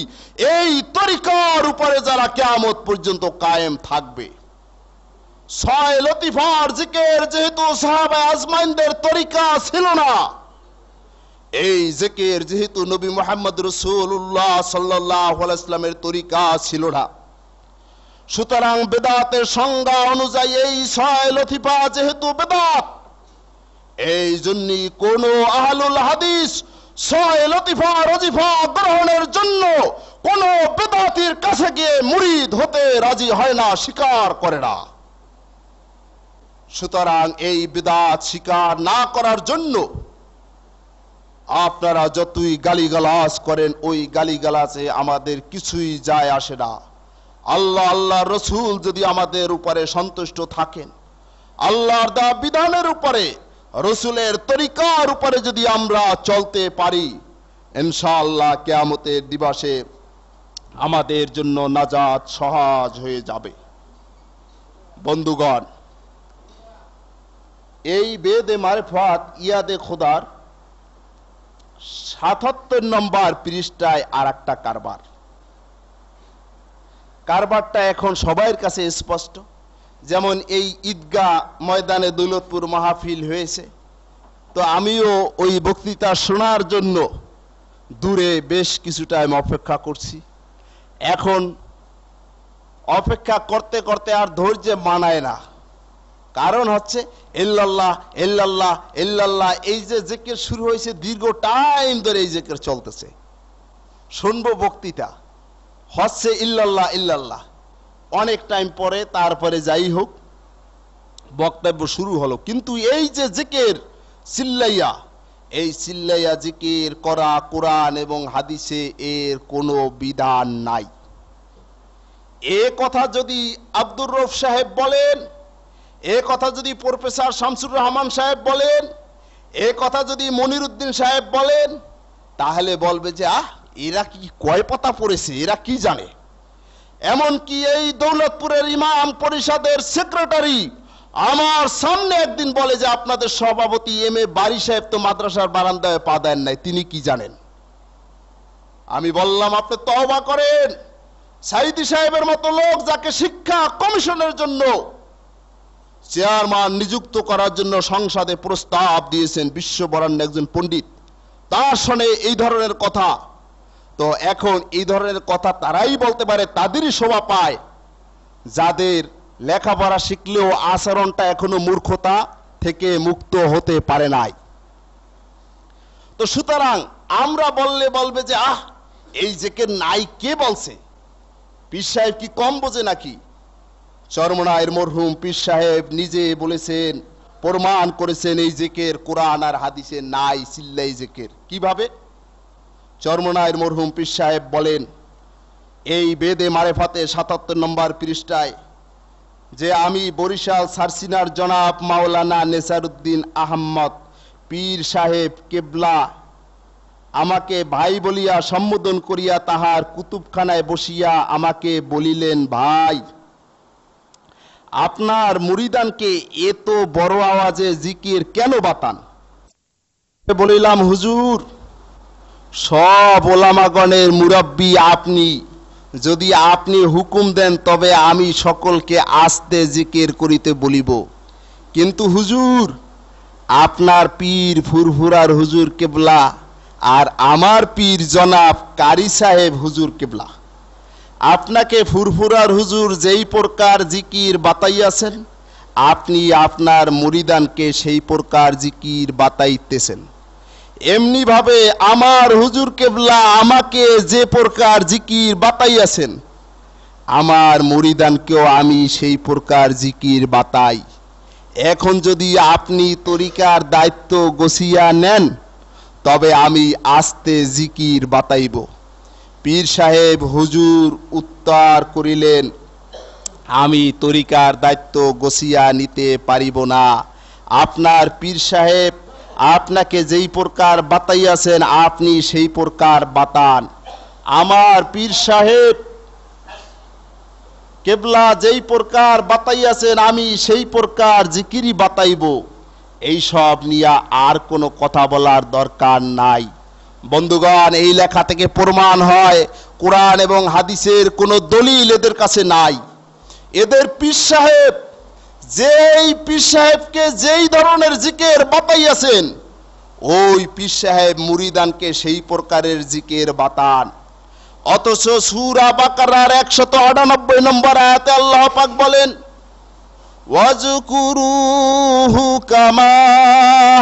এই তরিকার উপরে যারা কিয়ামত পর্যন্ত কায়েম থাকবে। 6 লতিফার জিকির যেহেতু সাহাবায়ে আজমাইনদের তরিকা ছিল না, এই জিকির যেহেতু নবী মুহাম্মদ রাসূলুল্লাহ সাল্লাল্লাহু আলাইহি ওয়াসাল্লামের তরিকা ছিল না, সুতরাং বেদাতের সংজ্ঞা অনুযায়ী এই 6 লতিফা যেহেতু বেদাত, এই জন্যই কোন আহলুল হাদিস 6 লতিফা ওজিফা গ্রহণের জন্য কোন বেদাতির কাছে গিয়ে মুরিদ হতে রাজি হয় না, স্বীকার করে না। সুতরাং এই বিদআত স্বীকার না করার জন্য আপনারা যতই গালিগালাজ করেন ওই গালিগালাজে আমাদের কিছুই যায় আসে না। আল্লাহ আল্লাহ রসুল যদি আমাদের উপরে সন্তুষ্ট থাকেন, আল্লাহর দেওয়া বিধানের উপরে, রসুলের তরিকার উপরে যদি আমরা চলতে পারি, ইনশাআল্লাহ কিয়ামতের দিবসে আমাদের জন্য নাজাত সহজ হয়ে যাবে। বন্ধুগণ, এই বেদে মারিফাত ইয়াদে খোদার ৭৭ নম্বর পৃষ্ঠায় আর একটা কারবারটা এখন সবার কাছে স্পষ্ট। যেমন এই ঈদগাহ ময়দানে দৌলতপুর মাহফিল হয়েছে, তো আমিও ওই বক্তৃতা শোনার জন্য দূরে বেশ কিছু টাইম অপেক্ষা করছি। এখন অপেক্ষা করতে করতে আর ধৈর্য মানায় না। কারণ হচ্ছে ইল্লাল্লাহ ইল্লাল্লাহ ইল্লাল্লাহ, এই যে জিকির শুরু হয়েছে দীর্ঘ টাইম ধরে এই জিকির চলতেছে। শুনবো বক্তৃতা হচ্ছে ইল্লাল্লাহ ইল্লাল্লাহ, অনেক টাইম পরে তারপরে যাই হোক বক্তব্য শুরু হলো। কিন্তু এই যে জিকির চিল্লাইয়া, এই চিল্লাইয়া জিকির করা কোরআন এবং হাদিসে এর কোনো বিধান নাই। এ কথা যদি আব্দুর রউফ সাহেব বলেন, এ কথা যদি প্রফেসর শামসুর রহমান সাহেব বলেন, এ কথা যদি মনিরউদ্দিন সাহেব বলেন, তাহলে বলবে যে এরা কি কয় পাতা পড়েছে, এরা কি জানে। এমনকি এই দৌলতপুরের ইমাম পরিষদের সেক্রেটারি আমার সামনে একদিন বলে যে আপনাদের সভাপতি এম এ বারী সাহেব তো মাদ্রাসার বারান্দায় পা দেন নাই, তিনি কি জানেন। আমি বললাম আপনি তওবা করেন। সাইদি সাহেবের মতো লোক, যাকে শিক্ষা কমিশনের জন্য চেয়ারম্যান নিযুক্ত করার জন্য সংসদে প্রস্তাব দিয়েছেন বিশ্ববরেণ্য একজন পণ্ডিত, তার শুনে এই ধরনের কথা। তো এখন এই ধরনের কথা তারাই বলতে পারে, তাদেরই শোভা পায় যাদের লেখাপড়া শিখলেও আচরণটা এখনো মূর্খতা থেকে মুক্ত হতে পারে নাই। তো সুতরাং আমরা বললে বলবে যে এই জিকির নাই, কে বলছে? পীর সাহেব কি কম বোঝে নাকি? চরমনায়ের মরহুম পীর সাহেব নিজে বলেছেন, প্রমাণ করেছেন এই জিকির কোরআন আর হাদিসে নাই। চিল্লাই জিকির কিভাবে? চরমনায়ের মরহুম পীর সাহেব বলেন এই বেদে মারিফাতে ৭৭ নম্বর পৃষ্ঠায় যে আমি বরিশাল সারসিনার জনাব মাওলানা নেসারউদ্দিন আহমদ পীর সাহেব কেবলা আমাকে ভাই বলিয়া সম্বোধন করিয়া তাহার কুতুবখানায় বসিয়া আমাকে বলিলেন, ভাই আপনার মুরিদানকে এত বড় আওয়াজে জিকির কেন বাতান? বলিলাম, হুজুর সব ওলামাগণের মুরব্বী আপনি, যদি আপনি হুকুম দেন তবে আমি সকলকে আস্তে জিকির করিতে বলিব। কিন্তু হুজুর আপনার পীর ফুরফুরার হুজুর কেবলা আর আমার পীর জনাব কারি সাহেব হুজুর কেবলা আপনাকে ফুরফুরার হুজুর যেই প্রকার জিকির বাতাইয়াছেন, আপনি আপনার মুরিদানকে সেই প্রকার জিকির বাতাইতেছেন। এমনি ভাবে আমার হুজুর কেবলা আমাকে যে প্রকার জিকির বাতাইয়াছেন, আমার মুরিদানকেও আমি সেই প্রকার জিকির বাতাই। এখন যদি আপনি তরিকার দায়িত্ব গছিয়া নেন তবে আমি আস্তে জিকির বাতাইব। পীর সাহেব হুজুর উত্তর করিলেন, আমি তরিকার দায়িত্ব গছিয়া নিতে পারিব না। আপনার পীর সাহেব আপনাকে যেই প্রকার বাতাইয়াছেন আপনি সেই প্রকার বাতান। আমার পীর সাহেব কেবলা যেই প্রকার বাতাইয়াছেন আমি সেই প্রকার জিকিরই বাতাইব। এই সব নিয়ে আর কোনো কথা বলার দরকার নাই। বন্ধুগণ, এই লেখা থেকে প্রমাণ হয় কোরআন এবং হাদিসের কোনো দলিল এদের কাছে নাই। এদের পীর সাহেব যেই পীর সাহেবকে যেই ধরনের জিকির বাতাইয়াছেন, ওই পীর সাহেব মুরিদানকে সেই প্রকারের জিকির বাতান। অথচ সূরা বাকারার 198 নম্বর আয়াতে আল্লাহ পাক বলেন, ওয়াজকুরুহু কামা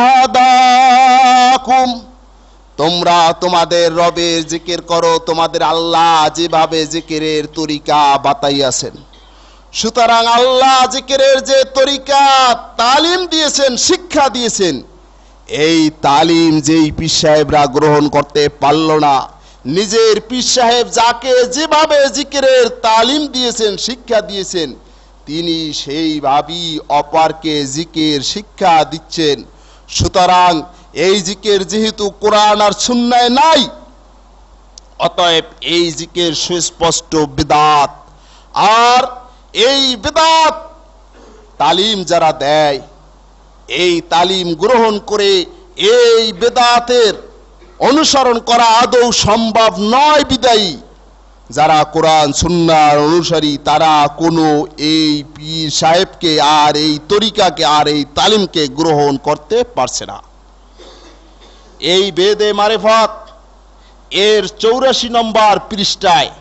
হাদাকুম, তোমরা তোমাদের রবের জিকির করো তোমাদের আল্লাহ যেভাবে জিকিরের তরিকা বাতাইয়াছেন। সুতরাং আল্লাহ জিকিরের যে তরিকা তালিম দিয়েছেন, শিক্ষা দিয়েছেন, এই তালিম যেই পীর সাহেবরা গ্রহণ করতে পারল না, নিজের পীর সাহেব যাকে যেভাবে জিকিরের তালিম দিয়েছেন, শিক্ষা দিয়েছেন, তিনি সেইভাবেই অপরকে জিকির শিক্ষা দিচ্ছেন। সুতরাং এই জিকির যেহেতু কোরআন আর সুন্নায় নাই, অতএব এই জিকির সুস্পষ্ট বিদআত। আর এই বিদআত তালিম যারা দেয়, এই তালিম গ্রহণ করে এই বিদআতের অনুসরণ করা আদৌ সম্ভব নয় বিদায়ী যারা কোরআন সুন্নাহর অনুসারী, তারা কোনো এই পীর সাহেবকে আর এই তরিকাকে আর এই তালিমকে গ্রহণ করতে পারছে না। এই বেদে মারিফত এর 84 নম্বর পৃষ্ঠায়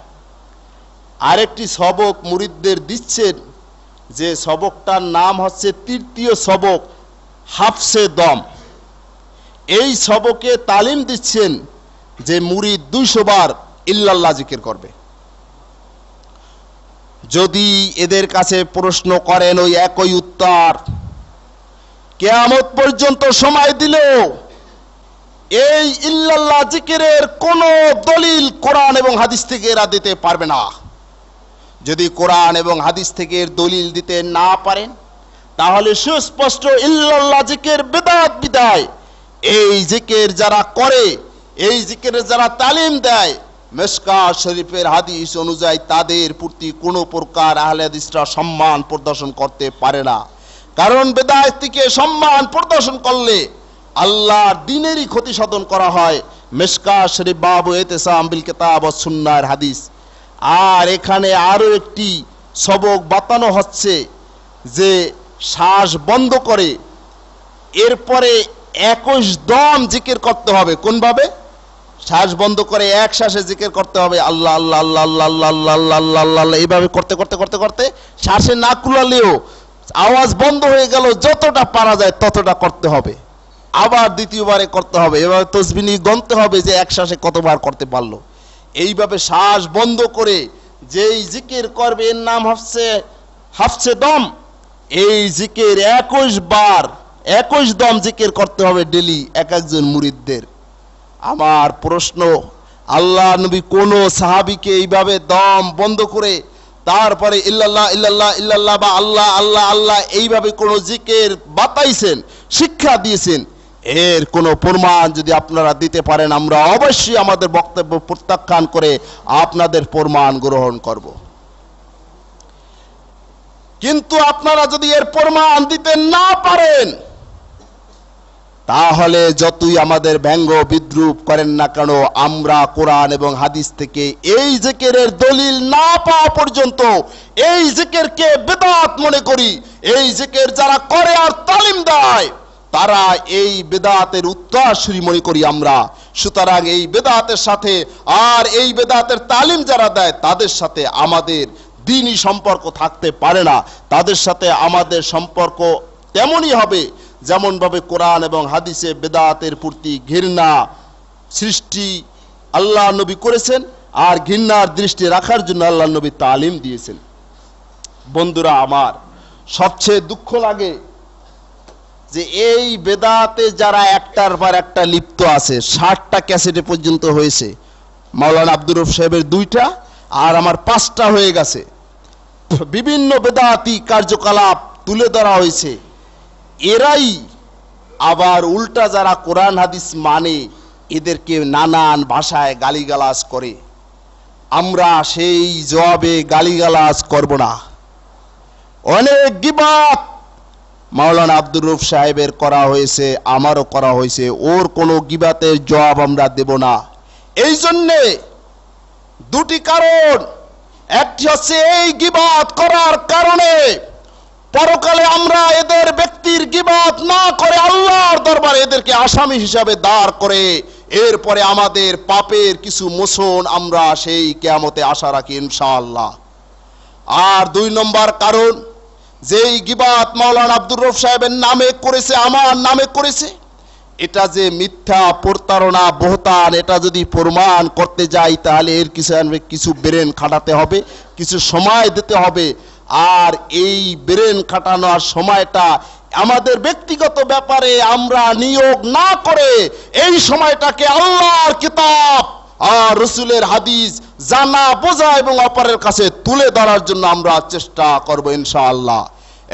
আরেকটি সবক মুরিদদের দিচ্ছেন, যে সবকটার নাম হচ্ছে তৃতীয় সবক, হাফসে দম। এই সবকে তালিম দিচ্ছেন যে মুরিদ 200 বার ইল্লাল্লাহ জিকির করবে। যদি এদের কাছে প্রশ্ন করেন, ওই একই উত্তর কিয়ামত পর্যন্ত সময় দিলেও এই ইল্লাল্লাহ জিকিরের কোন দলিল কোরআন এবং হাদিস থেকে এরা দিতে পারবে না। যদি কোরআন এবং হাদিস থেকে এর দলিল দিতে না পারেন, তাহলে সুস্পষ্ট ইল্লাল্লাহ জিকির বিদআত বিদায়। এই জিকির যারা করে, এই জিকিরের যারা তালিম দেয়, মিশকাত শরীফের হাদিস অনুযায়ী তাদের প্রতি কোনো প্রকার আহলে হাদিসরা সম্মান প্রদর্শন করতে পারে না। কারণ বিদআতকে সম্মান প্রদর্শন করলে আল্লাহর দ্বীনেরই ক্ষতি সাধন করা হয়। মিশকাত শরীফ বাবু ইতিসাম বিল কিতাব ওয়াস সুন্নাহর হাদিস। আর এখানে আরো একটি সবক বাতানো হচ্ছে যে শ্বাস বন্ধ করে এরপরে 21 দম জিকির করতে হবে। কোনভাবে? শ্বাস বন্ধ করে এক শ্বাসে জিকির করতে হবে, আল্লাহ আল্লাহ আল্লাহ আল্লাহ আল্লাহ আল্লাহ আল্লাহ আল্লাহ। এইভাবে করতে করতে করতে করতে শ্বাসে না কুলালেও আওয়াজ বন্ধ হয়ে গেল, যতটা পারা যায় ততটা করতে হবে। আবার দ্বিতীয়বারে করতে হবে, এভাবে তাসবিহ গণতে হবে যে এক শ্বাসে কতবার করতে পারলো। এইভাবে শ্বাস বন্ধ করে যেই জিকির করবে এর নাম হচ্ছে হাফসে দম। এই জিকির 21 বার 21 দম জিকির করতে হবে ডেলি এক একজন মুরিদদের। আমার প্রশ্ন, আল্লাহ নবী কোন সাহাবীকে এইভাবে দম বন্ধ করে তারপরে ইল্লাল্লাহ ইল্লাল্লাহ ইল্লাল্লাহ বা আল্লাহ আল্লাহ আল্লাহ এইভাবে কোন জিকির বাতাইছেন, শিক্ষা দিয়েছেন? এর কোনো প্রমাণ যদি আপনারা দিতে পারেন, আমরা অবশ্যই আমাদের বক্তব্য প্রত্যাখ্যান করে আপনাদের প্রমাণ গ্রহণ করব। কিন্তু আপনারা যদি এর প্রমাণ দিতে না পারেন, তাহলে যতই আমাদের ব্যঙ্গ বিদ্রুপ করেন না কেন, আমরা কোরআন এবং হাদিস থেকে এই জিকিরের দলিল না পাওয়া পর্যন্ত এই জিকিরকে বিদআত মনে করি। এই জিকির যারা করে আর তালিম দেয়, তারা এই বিদআতের উত্তরসূরি মনে করি আমরা। সুতরাং এই বিদআতের সাথে আর এই বিদআতের তালিম যারা দেয়, তাদের সাথে আমাদের দ্বীনি সম্পর্ক থাকতে পারে না। তাদের সাথে আমাদের সম্পর্ক তেমনই হবে যেমন ভাবে কোরআন এবং হাদিসে বিদআতের প্রতি ঘৃণা সৃষ্টি আল্লাহ নবী করেছেন, আর ঘৃণার দৃষ্টি রাখার জন্য আল্লাহ নবী তালিম দিয়েছেন। বন্ধুরা আমার, সবচেয়ে দুঃখ লাগে যে এই বেদাতে যারা একটার পর একটা লিপ্ত আছে, 60টা ক্যাসেটে পর্যন্ত হয়েছে। মাওলানা আব্দুর রউফ সাহেবের 2টা আর আমার 5টা হয়ে গেছে। বিভিন্ন বেদাতি কার্যকলাপ তুলে ধরা হয়েছে। এরাই আবার উল্টা যারা কোরআন হাদিস মানে, এদেরকে নানান ভাষায় গালিগালাজ করে। আমরা সেই জবাবে গালিগালাজ করব না। অনেক গীবত মাওলানা আব্দুর রউফ সাহেবের করা হয়েছে, আমারও করা হয়েছে। ওর কোনো গীবতের জবাব আমরা দেব না। এই জন্যে 2টি কারণ। একটি হচ্ছে এই গীবত করার কারণে পরকালে আমরা এদের ব্যক্তির গীবত না করে আল্লাহর দরবারে এদেরকে আসামি হিসাবে দাঁড় করে এরপরে আমাদের পাপের কিছু মোচন আমরা সেই কিয়ামতে আশা রাখি ইনশাআল্লাহ। আর 2 নম্বর কারণ, যেই গীবত মাওলানা আব্দুর রউফ সাহেবের নামে করেছে, আমার নামে করেছে, এটা যে মিথ্যা, প্রতারণা, বহতান, এটা যদি প্রমাণ করতে যাই তাহলে এর কিছু ব্রেন খাটাতে হবে, কিছু সময় দিতে হবে। আর এই ব্রেন খাটানোর সময়টা আমাদের ব্যক্তিগত ব্যাপারে আমরা নিয়োগ না করে এই সময়টাকে আল্লাহর কিতাব আর রাসূলের হাদিস জানা বোঝা এবং অপরের কাছে তুলে ধরার জন্য আমরা চেষ্টা করব ইনশাআল্লাহ।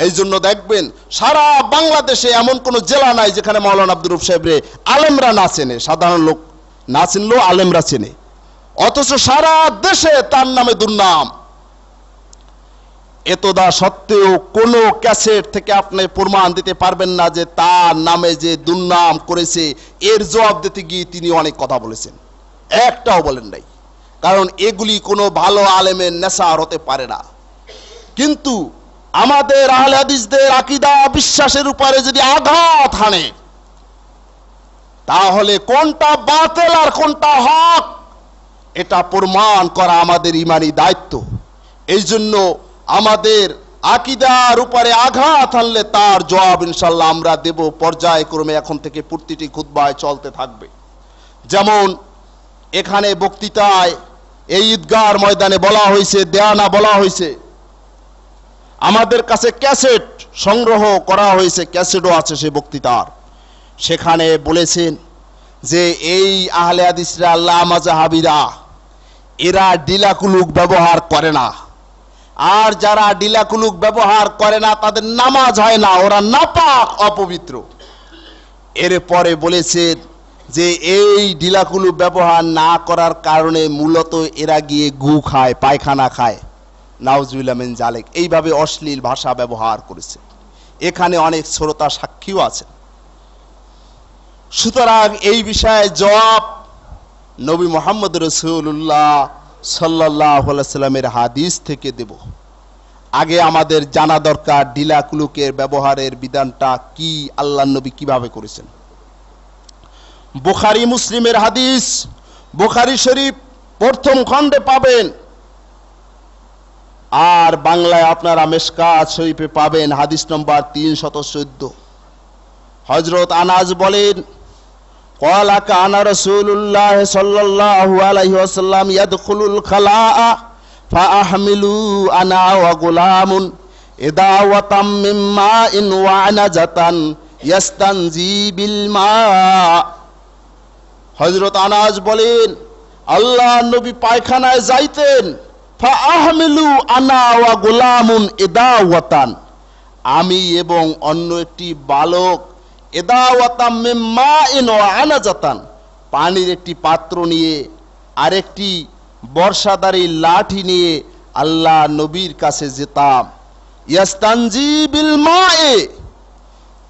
এই জন্য দেখবেন সারা বাংলাদেশে এমন কোন জেলা নাই যেখানে মাওলানা আব্দুর রউফ সাহেবরে আলেমরা না চেনে, সাধারণ লোক না চিনলেও আলেমরা চেনে, অথচ সারা দেশে তার নামে দুর্নাম। এতদা সত্ত্বেও কোন ক্যাসেট থেকে আপনি প্রমাণ দিতে পারবেন না যে তার নামে যে দুর্নাম করেছে এর জবাব দিতে গিয়ে তিনি অনেক কথা বলেছেন, একটাও বলেন নাই। কারণ এগুলি কোনো ভালো আলেমের নেশার হতে পারে না। কিন্তু আমাদের আহলে হাদিসদের আকীদা বিশ্বাসের উপরে যদি আঘাত হানে তাহলে কোনটা বাতিল আর কোনটা হক এটা প্রমাণ করা আমাদের ঈমানি দায়িত্ব। এই জন্য আমাদের আকীদার উপরে আঘাত হানলে তার জবাব ইনশাআল্লাহ আমরা দেব পর্যায়ক্রমে, এখন থেকে প্রতিটি খুতবায় চলতে থাকবে। যেমন এখানে বক্তৃতায় এই ঈদগাহর ময়দানে বলা হয়েছে, দেয়ানা বলা হয়েছে, আমাদের কাছে ক্যাসেট সংগ্রহ করা হয়েছে, ক্যাসেটও আছে সে বক্তৃতার। সেখানে বলেছেন যে এই আহলে হাদিসরা আল্লাহ মাযহাবিরা এরা ডিলাকুলুক ব্যবহার করে না, আর যারা ডিলাকুলুক ব্যবহার করে না তাদের নামাজ হয় না, ওরা নাপাক অপবিত্র। এরপরে বলেছেন যে এই ডিলাকুলুক ব্যবহার না করার কারণে মূলত এরা গিয়ে গু খায়, পায়খানা খায়, নাউজুবিল্লাহ মিন জালিক, এইভাবে অশ্লীল ভাষা ব্যবহার করেছে। এখানে অনেক শ্রোতা সাক্ষীও আছেন। সুতরাং এই বিষয়ে জবাব নবী মুহাম্মদ রাসূলুল্লাহ সাল্লাল্লাহু আলাইহি সাল্লামের হাদিস থেকে দেব। আগে আমাদের জানা দরকার ডিলাকুলুকের ব্যবহারের বিধানটা কি, আল্লাহর নবী কিভাবে করেছেন। বুখারী মুসলিমের হাদিস, বুখারী শরীফ প্রথম খণ্ডে পাবেন, আর বাংলায় আপনারা মিশকাত শরীফে পাবেন হাদিস নম্বর 314। হযরত আনাস বলেন, ক্বালা কানা রাসূলুল্লাহ সাল্লাল্লাহু আলাইহি ওয়াসাল্লাম ইয়াদখুলুল খালাআ ফাআহমিলু আনা ওয়া গুলামুন ইদাওয়াতাম মিন মাইন ওয়া আনাজাতান ইয়াস্তানজি বিল মা। হযরত আনাস বলেন, আল্লাহর নবী পায়খানায় যাইতেন, ফাআহমিলু আনা ওয়া গুলামুন ইদাওয়াতান, আমি এবং অন্য একটি বালক, ইদাওয়াতাম মিন মাইন ওয়া আনাজাতান, পানির একটি পাত্র নিয়ে আরেকটি বর্ষাধারী লাঠি নিয়ে আল্লাহ নবীর কাছে যেতাম। ইয়াস্তানজি বিল মায়ে,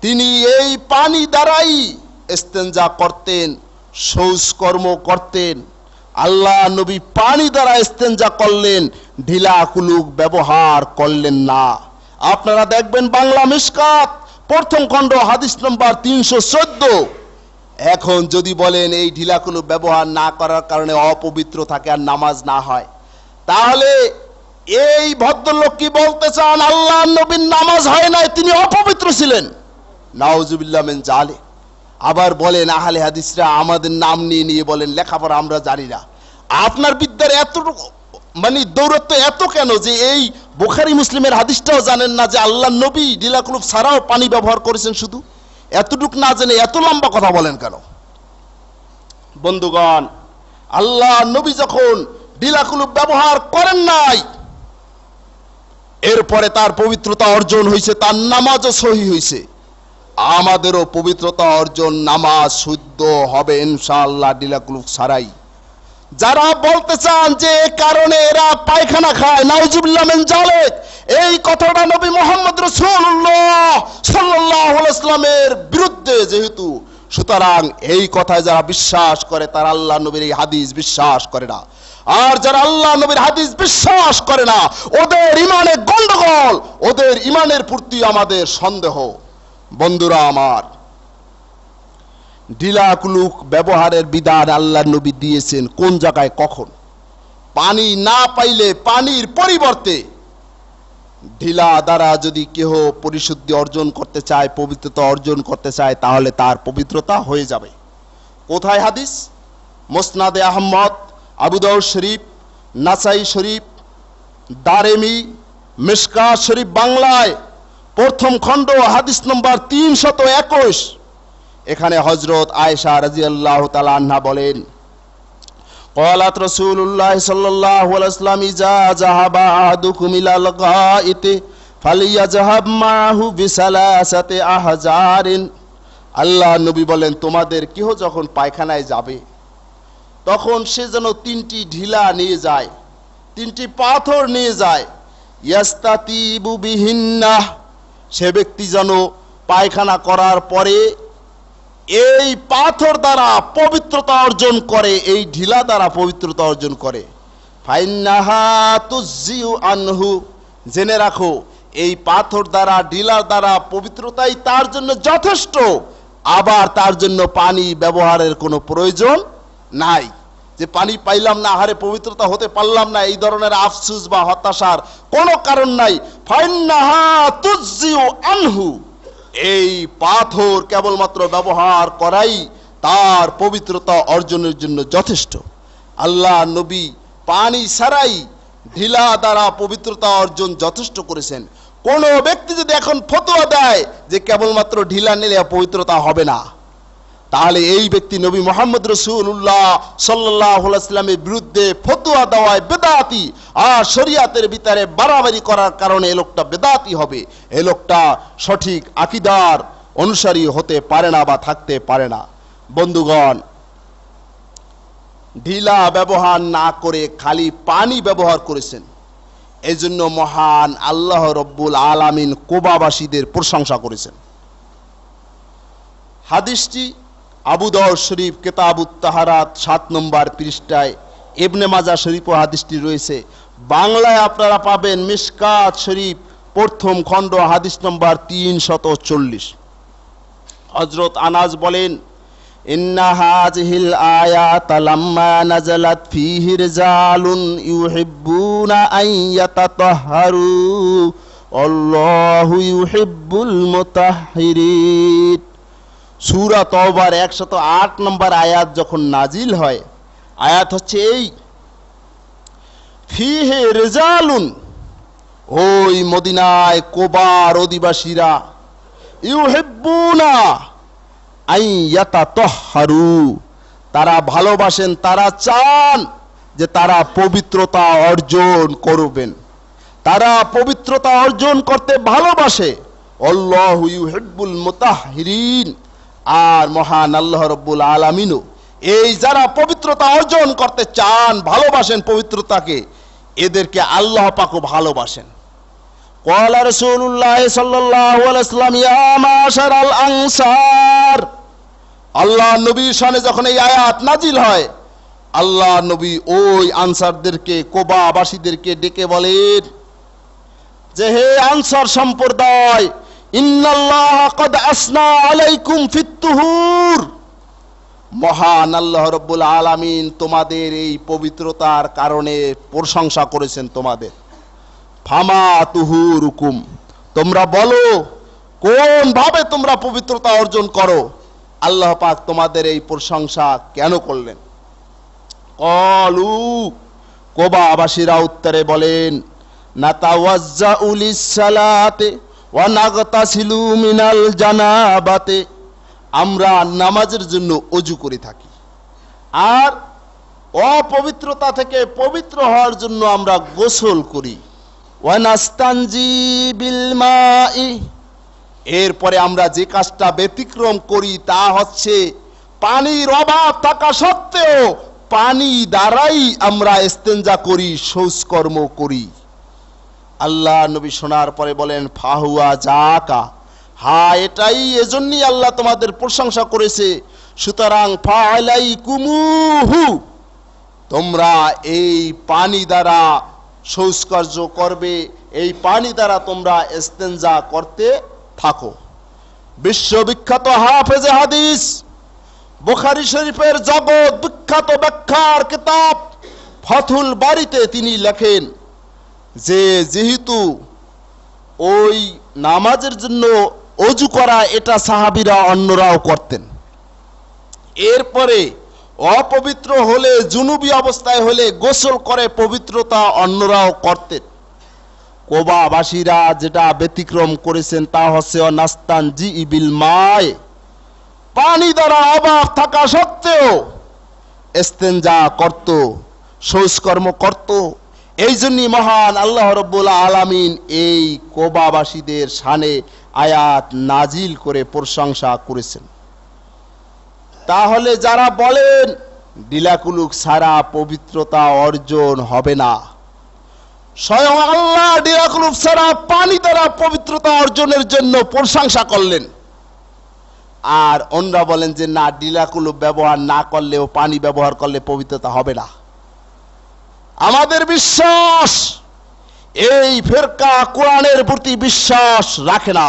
তিনি এই পানি দ্বারাই ইস্তেনজা করতেন, শৌচকর্ম করতেন। আল্লাহ নবী পানি দ্বারা ইস্তেনজা করলেন, ঢিলা কুলুক ব্যবহার করলেন না। আপনারা দেখবেন বাংলা মিশকাত প্রথম খণ্ড হাদিস নম্বর 314। এখন যদি বলেন এই ঢিলা কুলুক ব্যবহার না করার কারণে অপবিত্র থাকে আর নামাজ না হয়, তাহলে এই ভদ্রলোক কি বলতে চান আল্লাহ নবীর নামাজ হয় নাই, তিনি অপবিত্র ছিলেন? নাউজুবিল্লাহ মিন জালিক। আবার বলেন আহলে হাদিসরা আমাদের নাম নিয়ে নিয়ে বলেন লেখাপড়া আমরা জানি না। আপনার বিদ্যার এতটুকু মানে দৌরত্ব এত কেন যে এই বুখারী মুসলিমের হাদিসটাও জানেন না যে আল্লাহ নবী ডিলাকুলুক ছাড়াও পানি ব্যবহার করেছেন? শুধু এতটুক না জেনে এত লম্বা কথা বলেন কেন? বন্ধুগণ, আল্লাহ নবী যখন ডিলাকুলুক ব্যবহার করেন নাই, এরপরে তার পবিত্রতা অর্জন হয়েছে, তার নামাজও সহিহ হয়েছে। আমাদেরও পবিত্রতা অর্জন, নামাজ শুদ্ধ হবে ইনশাআল্লাহ ডিলাকুলুক ছাড়াই। যারা বলতে চান যে কারণে এরা পায়খানা খায়, নাউজুবিল্লাহ মিন জালিক, এই কথাটা নবী মুহাম্মদ রাসূলুল্লাহ সাল্লাল্লাহু আলাইহি ওয়াসাল্লামের বিরুদ্ধে যেহেতু, সুতরাং এই কথায় যারা বিশ্বাস করে তারা আল্লাহ নবীর এই হাদিস বিশ্বাস করে না। আর যারা আল্লাহ নবীর হাদিস বিশ্বাস করে না ওদের ইমানে গন্ডগোল, ওদের ইমানের প্রতি আমাদের সন্দেহ। বন্ধুরা আমার, ডিলাকুলুক ব্যবহারের বিধান আল্লাহ নবী দিয়েছেন কোন জায়গায় কখন। পানি না পাইলে পানির পরিবর্তে ঢিলা দ্বারা যদি কেহ পরিশুদ্ধি অর্জন করতে চায়, পবিত্রতা অর্জন করতে চায়, তাহলে তার পবিত্রতা হয়ে যাবে। কোথায় হাদিস? মুসনাদে আহমদ, আবু দাউদ শরীফ, নাসাই শরীফ, দারেমি, মিশকাত শরীফ বাংলায় প্রথম খণ্ড হাদিস নম্বর 321। এখানে হযরত আয়েশা রাদিয়াল্লাহু তাআলা আনহা বলেন, ক্বালাত রাসূলুল্লাহ সাল্লাল্লাহু আলাইহি ওয়াসাল্লাম ইজা যাহাবা আহাদুকুম ইলাল গায়িতি ফালিয়াযহাব মাহু বিসালাসাতি আহজারিন। আল্লাহ নবী বলেন, তোমাদের কেহ যখন পায়খানায় যাবে তখন সে যেন 3টি ঢিলা নিয়ে যায়, 3টি পাথর নিয়ে যায়। ইয়াস্তাতিবু বিহিন্নাহ, সে ব্যক্তি যেন পায়খানা করার পরে এই পাথর দ্বারা পবিত্রতা অর্জন করে, এই ঢিলা দ্বারা পবিত্রতা অর্জন করে। ফাইন্নাহা তুজিউ আনহু, জেনে রাখো এই পাথর দ্বারা, ঢিলার দ্বারা পবিত্রতাই তার জন্য যথেষ্ট, আবার তার জন্য পানি ব্যবহারের কোনো প্রয়োজন নাই। যে পানি পাইলাম না, আহারে পবিত্রতা হতে পারলাম না, এই ধরনের আফসোস বা হতাশার কোনো কারণ নাই। ফাইন্নাহা তুজিউ আনহু, এই পাথর কেবলমাত্র ব্যবহার করাই তার পবিত্রতা অর্জনের জন্য যথেষ্ট। আল্লাহ নবী পানি ছাড়াই ঢিলা দ্বারা পবিত্রতা অর্জন যথেষ্ট করেছেন। কোন ব্যক্তি যদি এখন ফতোয়া দেয় যে কেবলমাত্র ঢিলা নিলে পবিত্রতা হবে না, তাহলে এই ব্যক্তি নবী মুহাম্মদ রাসূলুল্লাহ সাল্লাল্লাহু আলাইহি ওয়াসাল্লামের বিরুদ্ধে ফতোয়া দেওয়ায় বেদাতি, আর শরীয়তের ভিতরে বাড়াবাড়ি করার কারণে এই লোকটা বেদাতি হবে। এই লোকটা সঠিক আকীদার অনুসারী হতে পারে না বা থাকতে পারে না। বন্ধুগণ, ঢিলা ব্যবহার না করে খালি পানি ব্যবহার করেছেন, এজন্য মহান আল্লাহ রব্বুল আলামিন কুবাবাসীদের প্রশংসা করেছেন। হাদিসটি আবু দাউদ শরীফ কিতাবুত তাহারাত 7 নম্বর পৃষ্ঠায়, ইবনে মাজাহ শরীফ হাদিসটি রয়েছে। বাংলায় আপনারা পাবেন মিশকাত শরীফ প্রথম খণ্ড হাদিস নম্বর 340। হযরত আনাস বলেন, ইন্না হাযিহিল আয়াত লাম্মা নাযালাত ফীহি রিজালুন ইউহিব্বুনা আন ইয়াতাতাহহারু আল্লাহু ইউহিব্বুল মুতাহহিরিন। সূরা তওবার 108 নম্বর আয়াত যখন নাজিল হয়, আয়াত হচ্ছে এই, ফীহি রিজালুন, ওই মদিনায় কোবার অধিবাসীরা, ইউহিব্বুনা আন ইয়াতাতাহহারু, তারা ভালোবাসেন, তারা চান যে তারা পবিত্রতা অর্জন করবেন, তারা পবিত্রতা অর্জন করতে ভালোবাসে। আল্লাহু ইউহিব্বুল মুতাহহিরিন, আর মহান আল্লাহ রব্বুল আলামিনও এই যারা পবিত্রতা অর্জন করতে চান, ভালোবাসেন পবিত্রতাকে, এদেরকে আল্লাহ পাকও ভালোবাসেন। ক্বালা রাসূলুল্লাহ সাল্লাল্লাহু আলাইহি ওয়াসাল্লাম ইয়া মাশারাল আনসার, আল্লাহ নবীর শানে যখন এই আয়াত নাজিল হয়, আল্লাহ নবী ওই আনসারদেরকে, কোবাবাসীদেরকে ডেকে বলেন যে হে আনসার সম্প্রদায়, ইন্নাল্লাহ ক্বাদ আসনা আলাইকুম ফিত তুহুর, মহান আল্লাহ রব্বুল আলামিন তোমাদের এই পবিত্রতার কারণে প্রশংসা করেছেন তোমাদের। ফামা তুহুরুকুম, তোমরা বলো কোন ভাবে তোমরা পবিত্রতা অর্জন করো, আল্লাহ পাক তোমাদের এই প্রশংসা কেন করলেন? ক্বালু, কোবাবাসীরা উত্তরে বলেন, নাতাওয়াজ্জাউ লিস-সালাতি ওয়া নাগতাসিলু মিনাল জানাবাতে, আমরা নামাজের জন্য ওযু করে থাকি, আর অপবিত্রতা থেকে পবিত্র হওয়ার জন্য আমরা গোসল করি। ওয়া নাস্তানজি বিল মাই, এরপরে আমরা যে কাজটা ব্যতিক্রম করি তা হচ্ছে পানির অভাব থাকা সত্ত্বেও পানি দ্বারাই আমরা ইস্তেঞ্জা করি, শৌচকর্ম করি। আল্লাহ নবী শোনার পরে বলেন, ফাহুয়া জাকা, হ্যাঁ এটাই, এজন্যই আল্লাহ তোমাদের প্রশংসা করেছে। সুতরাং ফাআলাইকুমুহু, তোমরা এই পানি দ্বারা শৌচকার্য করবে, এই পানি দ্বারা তোমরা ইস্তেঞ্জা করতে থাকো। বিশ্ববিখ্যাত হাফেজে হাদিস, বুখারী শরীফের জগৎ বিখ্যাত ব্যাখ্যার কিতাব ফাথুল বারীতে তিনি লেখেন যে যেহেতু ওই নামাজের জন্য ওযু করা এটা সাহাবীরা অন্যরাও করতেন, এরপরে অপবিত্র হলে, জুনুবি অবস্থায় হলে গোসল করে পবিত্রতা অন্যরাও করতেন। কোবাবাসীরা যেটা ব্যতিক্রম করেছেন তা হচ্ছে নাস্তান জি ইবিল মায়, পানি দ্বারা অভাব থাকা সত্ত্বেও ইস্তেঞ্জা করত, শৌচকর্ম করত। এই জন্যই মহান আল্লাহ রাব্বুল আলামিন এই কোবাবাসীদের শানে আয়াত নাজিল করে প্রশংসা করেছেন। তাহলে যারা বলেন ডিলাকুলুক ছাড়া পবিত্রতা অর্জন হবে না, স্বয়ং আল্লাহ ডিলাকুলুক ছাড়া পানি দ্বারা পবিত্রতা অর্জনের জন্য প্রশংসা করলেন। আর অন্যরা বলেন যে না, ডিলাকুলুক ব্যবহার না করলেও পানি ব্যবহার করলে পবিত্রতা হবে না। আমাদের বিশ্বাস, এই ফিরকা কোরআনের প্রতি বিশ্বাস রাখে না।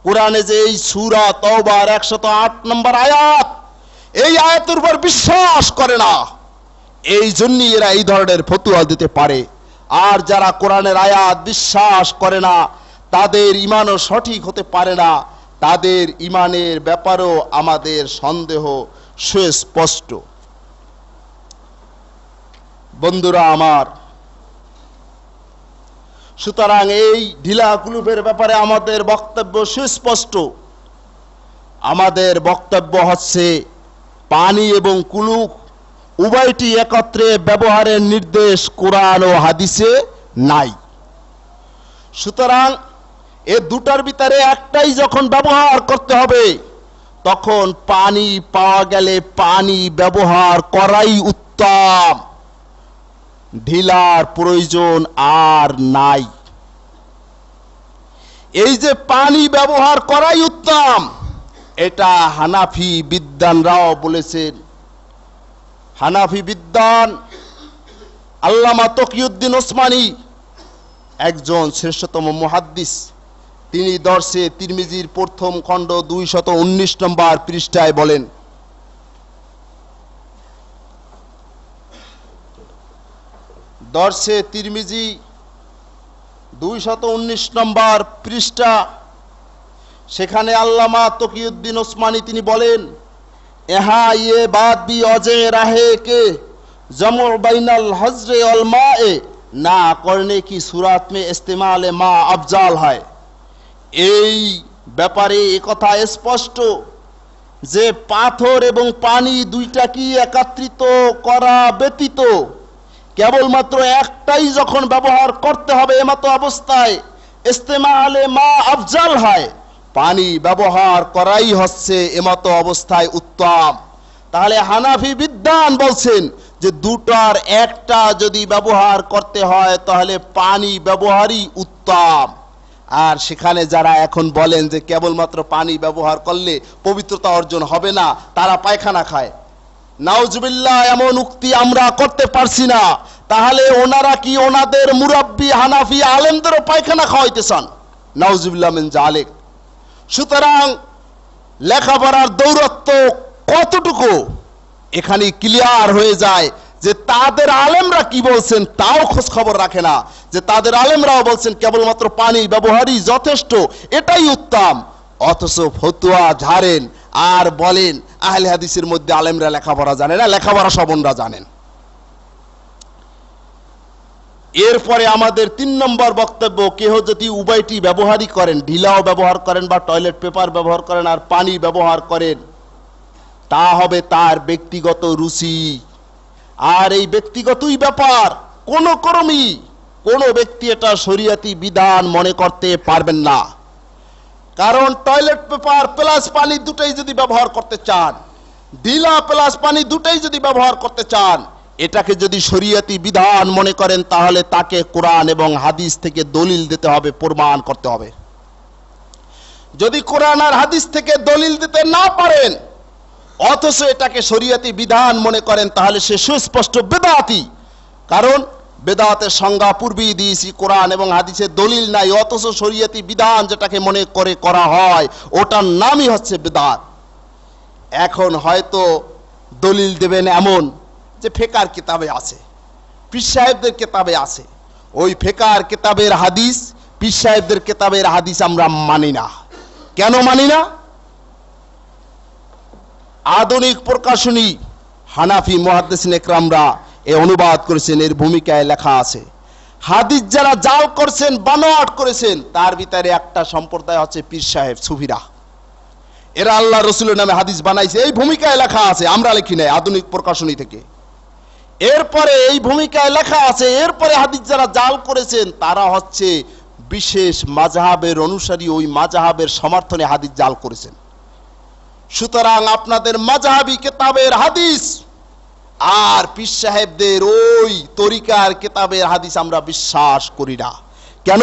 কোরআনে যে এই সূরা তাওবার 108 নম্বর আয়াত, এই আয়াতের উপর বিশ্বাস করে না। এই জন্যই এরা এই ধরনের ফতোয়া দিতে পারে। আর যারা কোরআনের আয়াত বিশ্বাস করে না, তাদের ঈমানও সঠিক হতে পারে না। তাদের ঈমানের ব্যাপারেও আমাদের সন্দেহ সুস্পষ্ট। বন্ধুরা আমার, সুতরাং এই ঢিলা কুলুপের ব্যাপারে আমাদের বক্তব্য সুস্পষ্ট। আমাদের বক্তব্য হচ্ছে পানি এবং কুলুক উভয়টি একত্রে ব্যবহারের নির্দেশ কোরআন ও হাদিসে নাই। সুতরাং এ দুটার ভিতরে একটাই যখন ব্যবহার করতে হবে, তখন পানি পাওয়া গেলে পানি ব্যবহার করাই উত্তম, ঢিলার প্রয়োজন আর নাই। এই যে পানি ব্যবহার করাই উত্তম, এটা হানাফি বিদ্বানরাও বলেছেন। হানাফি বিদ্বান আল্লামা তকিউদ্দিন ওসমানী, একজন শ্রেষ্ঠতম মুহাদ্দিস, তিনি দরসে তিরমিজির প্রথম খণ্ড 219 নম্বর পৃষ্ঠায় বলেন, দরসে তিরমিজি 219 নম্বর পৃষ্ঠা, সেখানে আল্লামা তকিউদ্দিন ওসমানী তিনি বলেন, এহা ইয়ে বাত ভি অজে রাহে কে জমু বাইনাল হজরে ওয়াল মায়ে না করনে কি সুরাত মে ইস্তেমালে মা আফজাল হয়। এই ব্যাপারে একথা স্পষ্ট যে পাথর এবং পানি দুইটা কি একত্রিত করা ব্যতীত কেবলমাত্র একটাই যখন ব্যবহার করতে হবে, এমতো অবস্থায় ইস্তেমালে মা আফজাল হয়, পানি ব্যবহার করাই হচ্ছে এমতো অবস্থায় উত্তম। তাহলে হানাফি বিদ্বান বলছেন যে দুটার একটা যদি ব্যবহার করতে হয় তাহলে পানি ব্যবহারই উত্তম। আর সেখানে যারা এখন বলেন যে কেবলমাত্র পানি ব্যবহার করলে পবিত্রতা অর্জন হবে না, তারা পায়খানা খায়, নাউজুবিল্লাহ, এমন উক্তি আমরা করতে পারছি না। তাহলে ওনারা কি ওনাদের মুরাব্বি হানাফি আলেমদেরও পায়খানা খাওয়াইতে চান? নাউজুবিল্লাহ মিন জালিক। সুতরাং লেখাপড়ার দৌরত্ব কতটুকু এখানে ক্লিয়ার হয়ে যায় যে তাদের আলেমরা কি বলছেন তাও খোঁজ খবর রাখে না, যে তাদের আলেমরাও বলছেন কেবলমাত্র পানি ব্যবহারই যথেষ্ট, এটাই উত্তম। অথচ ফতোয়া ঝাড়েন আর বলেন আহলে হাদিসের মধ্যে আলেমরা লেখাপড়া জানে না, লেখাপড়া সবনরা জানেন। এরপরে আমাদের 3 নম্বর বক্তব্য, কেহ যদি উভয়টি ব্যবহারই করেন, ঢিলাও ব্যবহার করেন বা টয়লেট পেপার ব্যবহার করেন আর পানি ব্যবহার করেন, তা হবে তার ব্যক্তিগত রুচি। আর এই ব্যক্তিগতই ব্যাপার, কোন ক্রমেই কোন ব্যক্তি এটা শরীয়তি বিধান মনে করতে পারবেন না। কারণ টয়লেট পেপার প্লাস পানি দুটাই যদি ব্যবহার করতে চান, ঢিলা প্লাস পানি দুটাই যদি ব্যবহার করতে চান, এটাকে যদি শরীয়তি বিধান মনে করেন তাহলে তাকে কোরআন এবং হাদিস থেকে দলিল দিতে হবে, প্রমাণ করতে হবে। যদি কোরআন আর হাদিস থেকে দলিল দিতে না পারেন অথচ এটাকে শরীয়তি বিধান মনে করেন, তাহলে সে সুস্পষ্ট বেদাতি। কারণ বেদাতের সংজ্ঞা পূর্বেই দিয়েছি, কোরআন এবং হাদিসের দলিল নাই অথচ শরীয়তি বিধান যেটাকে মনে করে করা হয় ওটার নামই হচ্ছে বেদাত। এখন হয়তো দলিল দেবেন এমন যে ফেকার কিতাবে আছে, পীর সাহেবদের কিতাবে আছে, ওই ফেকার কিতাবের হাদিস পীর সাহেবদের কিতাবের হাদিস আমরা মানি না। কেন মানি না? আধুনিক প্রকাশনী হানাফি মুহাদ্দিসিন ইকরামরা এ অনুবাদ করেছেন, এর ভূমিকায় লেখা আছে হাদিস যারা জাল করছেন, বানোয়াট করেছেন, তার ভিতরে একটা সম্প্রদায় হচ্ছে পীর সাহেব, সুফিরা। এরা আল্লাহ রসুলের নামে হাদিস বানাইছে, এই ভূমিকায় লেখা আছে, আমরা লিখি নাই, আধুনিক প্রকাশনী থেকে। এরপরে এই ভূমিকায় লেখা আছে, এরপরে হাদিস যারা জাল করেছেন তারা হচ্ছে বিশেষ মাযহাবের অনুসারী, ওই মাযহাবের সমর্থনে হাদিস জাল করেছেন। সুতরাং আপনাদের মাযহাবী কিতাবের হাদিস আর পীর সাহেবদের ওই তরিকার কিতাবের হাদিস আমরা বিশ্বাস করি না। কেন?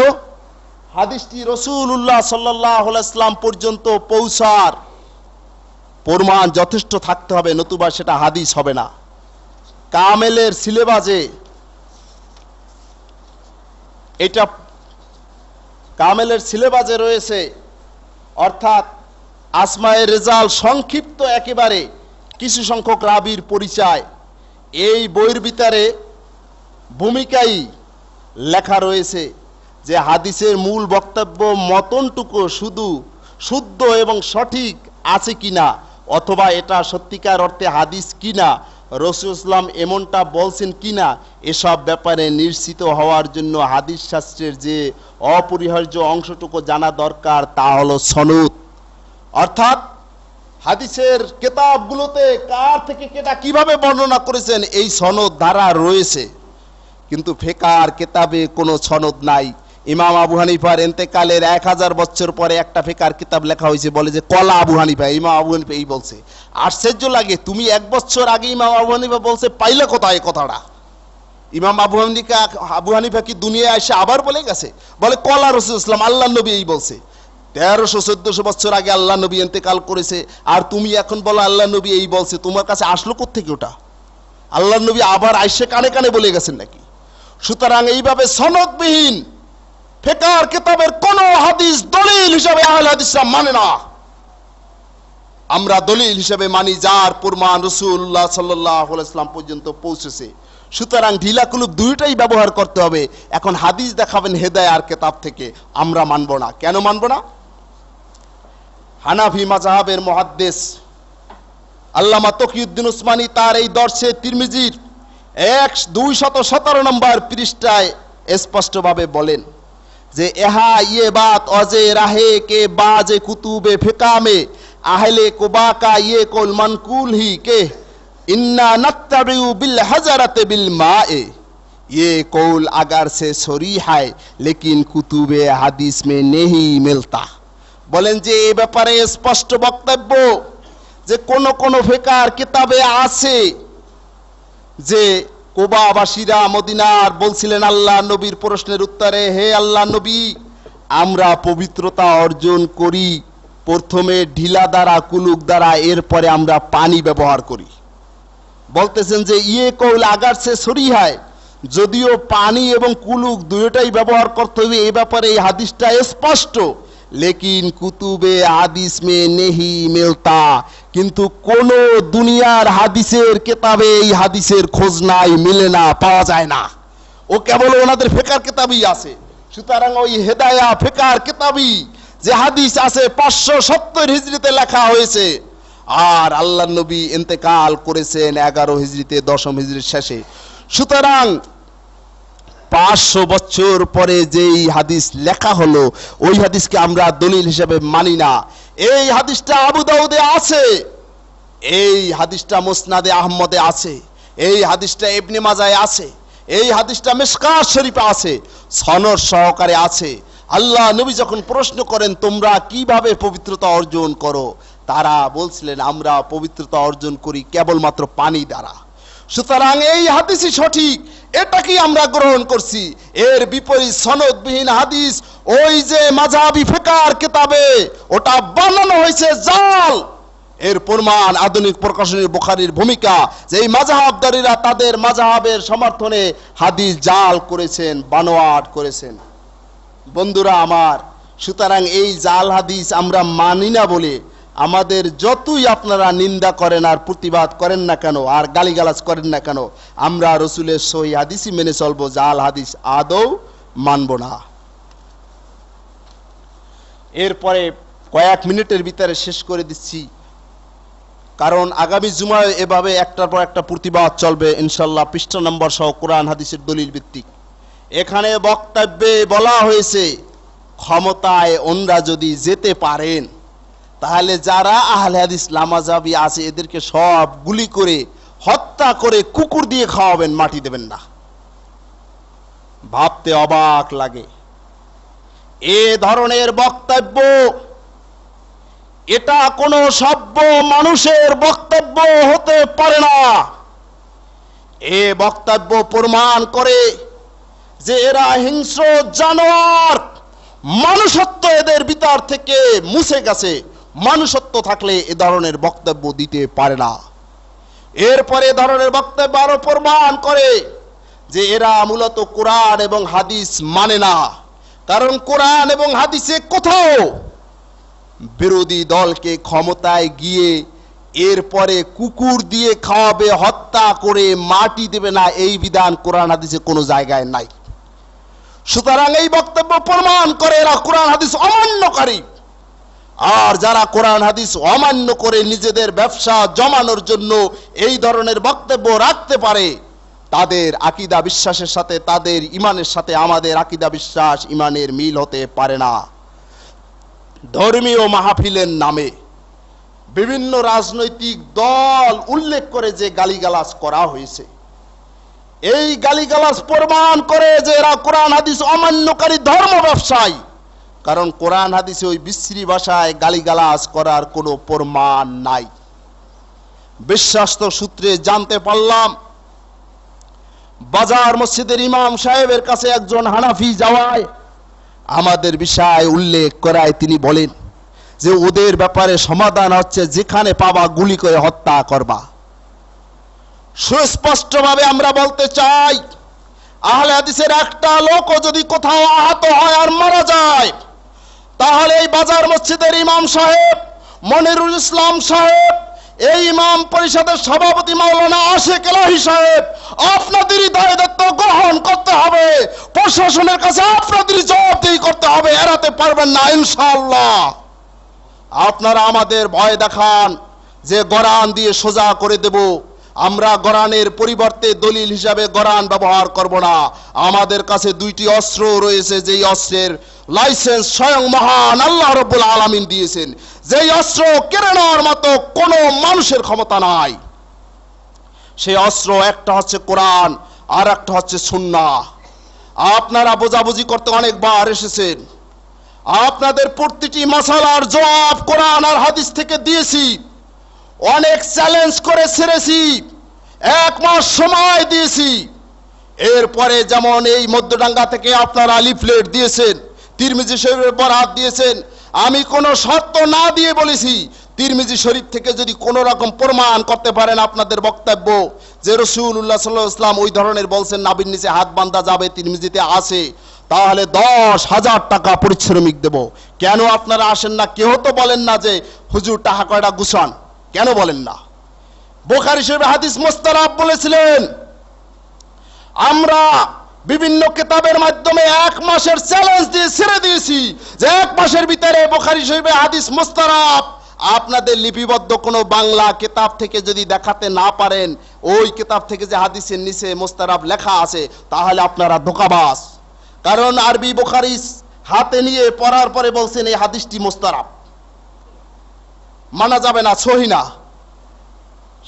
হাদিসটি রাসূলুল্লাহ সাল্লাল্লাহু আলাইহি ওয়াসাল্লাম পর্যন্ত পৌঁছার প্রমাণ যথেষ্ট থাকতে হবে, নতুবা সেটা হাদিস হবে না। কামেলের সিলেবাসে এটা কামেলের সিলেবাসে রয়েছে, অর্থাৎ আসমায়ে রেজাল সংক্ষিপ্ত একেবারে কিছু সংখ্যক রাবীর পরিচয়, এই বইয়ের ভিতরে ভূমিকায় লেখা রয়েছে যে হাদিসের মূল বক্তব্য মতনটুকু শুধু শুদ্ধ এবং সঠিক আছে কিনা, অথবা এটা সত্যিকার অর্থে হাদিস কিনা, রাসূল ইসলাম এমনটা বলছেন কিনা, এসব ব্যাপারে নিশ্চিত হওয়ার জন্য হাদিস শাস্ত্রের যে অপরিহার্য অংশটুকু জানা দরকার তা হলো সনদ। অর্থাৎ হাদিসের কিতাবগুলোতে কার থেকে কেটা কিভাবে বর্ণনা করেছেন এই সনদ ধারা রয়েছে, কিন্তু ফিকহের কিতাবে কোনো সনদ নাই। ইমাম আবু হানিফার ইন্তেকালের 1000 বছর পরে একটা ফিকহের কিতাব লেখা হয়েছে, বলে যে কলা আবু হানিফা, ইমাম আবু হানিফা এই বলছে। আশ্চর্য লাগে, তুমি 1 বছর আগে ইমাম আবু হানিফা বলছে, পাইলে কোথায় কথাটা? ইমাম আবু হানিফা কি দুনিয়ায় এসে আবার বলে গেছে? বলে কলা রাসূল ইসলাম, আল্লাহ নবী এই বলছে। 1300-1400 বছর আগে আল্লাহ নবী ইন্তেকাল করেছে, আর তুমি এখন বলো আল্লাহ নবী এই বলছে। তোমার কাছে আসলো কোত্থেকে ওটা? আল্লাহ নবী আবার আইসে কানে কানে বলে গেছেন নাকি? সুতরাং এইভাবে সনদবিহীন ফিকহের কিতাবের কোন হাদিস দলিল হিসাবে আহলে হাদিসরা মানে না। আমরা দলিল হিসাবে মানি যার প্রমাণ রাসূলুল্লাহ সাল্লাল্লাহু আলাইহি ওয়াসাল্লাম পর্যন্ত পৌঁছেছে। সুতরাং ঢিলা কুলুপ দুইটাই ব্যবহার করতে হবে। এখন হাদিস দেখাবেন হেদায়ার কিতাব থেকে, আমরা মানব না। কেন মানব না? হানাফি মাযহাবের মুহাদ্দিস আল্লামা তকিউদ্দিন উসমানী তার এই দর্শে তিরমিজির 217 নম্বর পৃষ্ঠায় স্পষ্টভাবে বলেন যে এহা ইয়ে বাত অজে রাহে কে বাজে কুতুবে ফিকা মে আহলে কুবা কা ইয়ে কৌল মানকুল হি কে ইন্না নত্তাবিউ বিল হাজারাতে বিল মায়ে, ये कौल अगर से सरी है लेकिन कुतुबे हादिस में नहीं मिलता। বলেন যে এই ব্যাপারে স্পষ্ট বক্তব্য যে কোন কোন ফিকহের কিতাবে আছে যে কুবাবাসীরা মদিনার বলছিলেন আল্লাহ নবীর প্রশ্নের উত্তরে, হে আল্লাহ নবী, আমরা পবিত্রতা অর্জন করি প্রথমে ঢিলা দ্বারা, কুলুক দ্বারা, এরপরে আমরা পানি ব্যবহার করি। বলতেছেন যে ইয়ে কৌল আগার সে সরি হয়, যদিও পানি এবং কুলুক দুইটাই ব্যবহার করতে হবে, এই ব্যাপারে এই হাদিসটা স্পষ্ট, লেকিন কুতুবে হাদিস মে নেহি মিলতা, কিন্তু কোন দুনিয়ার হাদিসের কিতাবে এই হাদিসের খোঁজ নাই, মিলে না, পাওয়া যায় না। ও কেবল ওনাদের ফিকহের কিতাবই আছে। সুতরাং ওই হেদায়া ফিকহের কিতাবই যে হাদিস আছে 570 হিজরিতে লেখা হয়েছে, আর আল্লাহ নবী ইন্তেকাল করেছেন 11 হিজরিতে, 10ম হিজরির শেষে। সুতরাং 500 বছর পরে যেই হাদিস লেখা হলো ওই হাদিসকে আমরা দলিল হিসেবে মানি না। এই হাদিসটা আবু দাউদে আছে, এই হাদিসটা মুসনাদে আহমদে আছে, এই হাদিসটা ইবনে মাজায় আছে, এই হাদিসটা মিশকাত শরীফে আছে, সনদ সহকারে আছে। আল্লাহ নবী যখন প্রশ্ন করেন তোমরা কিভাবে পবিত্রতা অর্জন করো, তারা বলছিলেন আমরা পবিত্রতা অর্জন করি কেবলমাত্র পানি দ্বারা। সুতরাং এই হাদিসই সঠিক, এটাকে আমরা গ্রহণ করছি। এর বিপরীত সনদবিহীন হাদিস ওই যে মাযহাবী ফিকহের কিতাবে ওটা বানানো হয়েছে জাল। এর প্রমাণ আধুনিক প্রকাশনী বুখারীর ভূমিকা, যে এই মাযহাবদারীরা তাদের মাযহাবের সমর্থনে হাদিস জাল করেছেন, বানোয়াট করেছেন। বন্ধুরা আমার, সুতরাং এই জাল হাদিস আমরা মানি না বলে আমাদের যতই আপনারা নিন্দা করেন আর প্রতিবাদ করেন না কেন আর গালিগালাজ করেন না কেন, আমরা রসুলের সহি হাদিসই মেনে চলবো, জাল হাদিস আদৌ মানব না। এরপরে কয়েক মিনিটের ভিতরে শেষ করে দিচ্ছি, কারণ আগামী জুমায় এভাবে একটার পর একটা প্রতিবাদ চলবে ইনশাল্লাহ, পৃষ্ঠা নম্বর সহ কোরআন হাদিসের দলিল ভিত্তিক। এখানে বক্তব্যে বলা হয়েছে ক্ষমতায় ওনরা যদি যেতে পারেন তাহলে যারা আহলে হাদিস লামাযাবি আছে এদেরকে সব গুলি করে হত্যা করে কুকুর দিয়ে খাওয়াবেন, মাটি দেবেন না। ভাবতে অবাক লাগে। এ ধরনের বক্তব্য এটা কোনো সভ্য মানুষের বক্তব্য হতে পারে না। এ বক্তব্য প্রমাণ করে যে এরা হিংস্র জানোয়ার, মানুষত্ব এদের ভিতর থেকে মুছে গেছে। মানুষত্ব থাকলে এ ধরনের বক্তব্য দিতে পারে না। এরপরে এ ধরনের বক্তব্য আরো প্রমাণ করে যে এরা মূলত কোরআন এবং হাদিস মানে না। কারণ কোরআন এবং হাদিসে কোথাও বিরোধী দলকে ক্ষমতায় গিয়ে এরপরে কুকুর দিয়ে খাওয়াবে, হত্যা করে মাটি দেবে না, এই বিধান কোরআন হাদিসে কোনো জায়গায় নাই। সুতরাং এই বক্তব্য প্রমাণ করে এরা কোরআন হাদিস অমান্যকারী। আর যারা কোরআন হাদিস অমান্য করে নিজেদের ব্যবসা জমানোর জন্য এই ধরনের বক্তব্য রাখতে পারে, তাদের আকীদা বিশ্বাসের সাথে, তাদের ইমানের সাথে আমাদের আকীদা বিশ্বাস ইমানের মিল হতে পারে না। ধর্মীয় মাহফিলের নামে বিভিন্ন রাজনৈতিক দল উল্লেখ করে যে গালিগালাজ করা হয়েছে, এই গালিগালাজ প্রমাণ করে যে এরা কোরআন হাদিস অমান্যকারী ধর্ম ব্যবসায়ী। কারণ কোরআন হাদিসে ওই বিশ্রী ভাষায় গালিগালাজ করার কোনো প্রমাণ নাই। বিশ্বাস্ত সূত্রে জানতে পারলাম বাজার মসজিদের ইমাম সাহেবের কাছে একজন হানাফি যাওয়ায় আমাদের বিষয় উল্লেখ করায় তিনি বলেন যে ওদের ব্যাপারে সমাধান হচ্ছে যেখানে পাবা গুলি করে হত্যা করবা। সুস্পষ্টভাবে আমরা বলতে চাই, আহলে হাদিসের একটা লোকও যদি কোথাও আহত হয় আর মারা যায়, তাহলে এই বাজার মসজিদের ইমাম সাহেব মনিরুল ইসলাম সাহেব, এই ইমাম পরিষদের সভাপতি মাওলানা আশেক এলাহি সাহেব, আপনাদেরই দায়িত্ব গ্রহণ করতে হবে। প্রশাসনের কাছে আপনাদেরই জবাবদিহি করতে হবে, এড়াতে পারবেন না ইনশাআল্লাহ। আপনারা আমাদের ভয় দেখান যে কোরআন দিয়ে সোজা করে দেব, আমরা কোরআনের পরিবর্তে দলিল হিসাবে কোরআন ব্যবহার করব না। আমাদের কাছে দুইটি অস্ত্র রয়েছে, যেই অস্ত্রের লাইসেন্স স্বয়ং মহান আল্লাহ রাব্বুল আলামিন দিয়েছেন, যেই অস্ত্র কেড়ে নেওয়ার মতো কোনো মানুষের ক্ষমতা নাই। সেই অস্ত্র একটা হচ্ছে কোরআন আর একটা হচ্ছে সুন্নাহ। আপনারা বোঝাবুঝি করতে অনেকবার এসেছেন, আপনাদের প্রতিটি মাসালার জবাব কোরআন আর হাদিস থেকে দিয়েছি। অনেক চ্যালেঞ্জ করে ছেড়েছি, 1 মাস সময় দিয়েছি। এরপরে যেমন এই মধ্যডাঙ্গা থেকে আপনারা লিফলেট দিয়েছেন, তিরমিজি শরীফের বরাত দিয়েছেন, আমি কোনো শর্ত না দিয়ে বলেছি তিরমিজি শরীফ থেকে যদি কোনো রকম প্রমাণ করতে পারেন আপনাদের বক্তব্য যে রাসূলুল্লাহ সাল্লাল্লাহু আলাইহি ওয়াসাল্লাম ওই ধরনের বলছেন নাভির নিচে হাত বাঁধা যাবে, তিরমিজিতে আছে, তাহলে 10,000 টাকা পারিশ্রমিক দেব। কেন আপনারা আসেন না? কেউ তো বলেন না যে হুজুর টাকা কয়টা গুছান, কেন বলেন না? বুখারী শরীফে হাদিস মুস্তারাব বলেছিলেন, আমরা বিভিন্ন কিতাবের মাধ্যমে 1 মাসের চ্যালেঞ্জ দিয়ে ছেড়ে দিয়েছি যে 1 মাসের ভিতরে বুখারী শরীফে হাদিস মুস্তারাব আপনাদের লিপিবদ্ধ কোনো বাংলা কিতাব থেকে যদি দেখাতে না পারেন, ওই কিতাব থেকে যে হাদিসের নিচে মুস্তারাব লেখা আছে, তাহলে আপনারা ধোঁকাবাজ। কারণ আরবি বুখারী হাতে নিয়ে পড়ার পরে বলছেন এই হাদিসটি মুস্তারাব, মানা যাবে না, সহি না।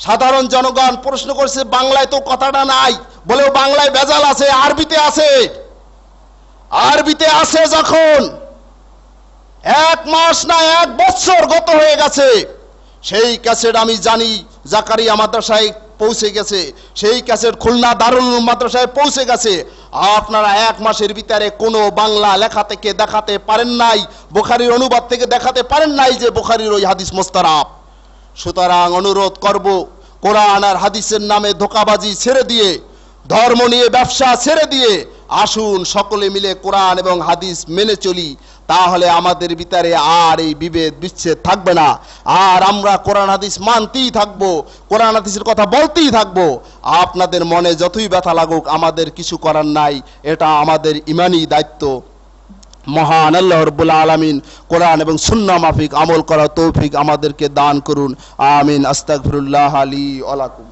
সাধারণ জনগণ প্রশ্ন করছে বাংলায় তো কথাটা নাই, বলেও বাংলায় ভেজাল আছে, আরবিতে আছে। আরবিতে আছে যখন 1 মাস না 1 বছর গত হয়ে গেছে, সেই ক্যাসেট আমি জানি জাকারিয়া মাদ্রাসায় পৌঁছে গেছে, সেই ক্যাসেট খুলনা দারুল মাদ্রাসায় পৌঁছে গেছে। আপনারা 1 মাসের ভিতরে কোনো বাংলা লেখা থেকে দেখাতে পারেন নাই, বুখারীর অনুবাদ থেকে দেখাতে পারেন নাই যে বুখারীর ওই হাদিস মুস্তারাব। সুতরাং অনুরোধ করব, কোরআন আর হাদিসের নামে ধোঁকাবাজি ছেড়ে দিয়ে, ধর্ম নিয়ে ব্যবসা ছেড়ে দিয়ে আসুন সকলে মিলে কোরআন এবং হাদিস মেনে চলি। তাহলে আমাদের ভিতরে আর এই বিভেদ বিচ্ছেদ থাকবে না, আর আমরা কোরআন হাদিস মানতেই থাকবো, কোরআন হাদিসের কথা বলতেই থাকবো। আপনাদের মনে যতই ব্যথা লাগুক আমাদের কিছু করার নাই, এটা আমাদের ইমানি দায়িত্ব। মহান আল্লাহ রাব্বুল আলামিন কোরআন এবং সুন্নাহ মাফিক আমল করার তৌফিক আমাদেরকে দান করুন। আমিন। আস্তাগফিরুল্লাহ লি ওয়া লাকুম।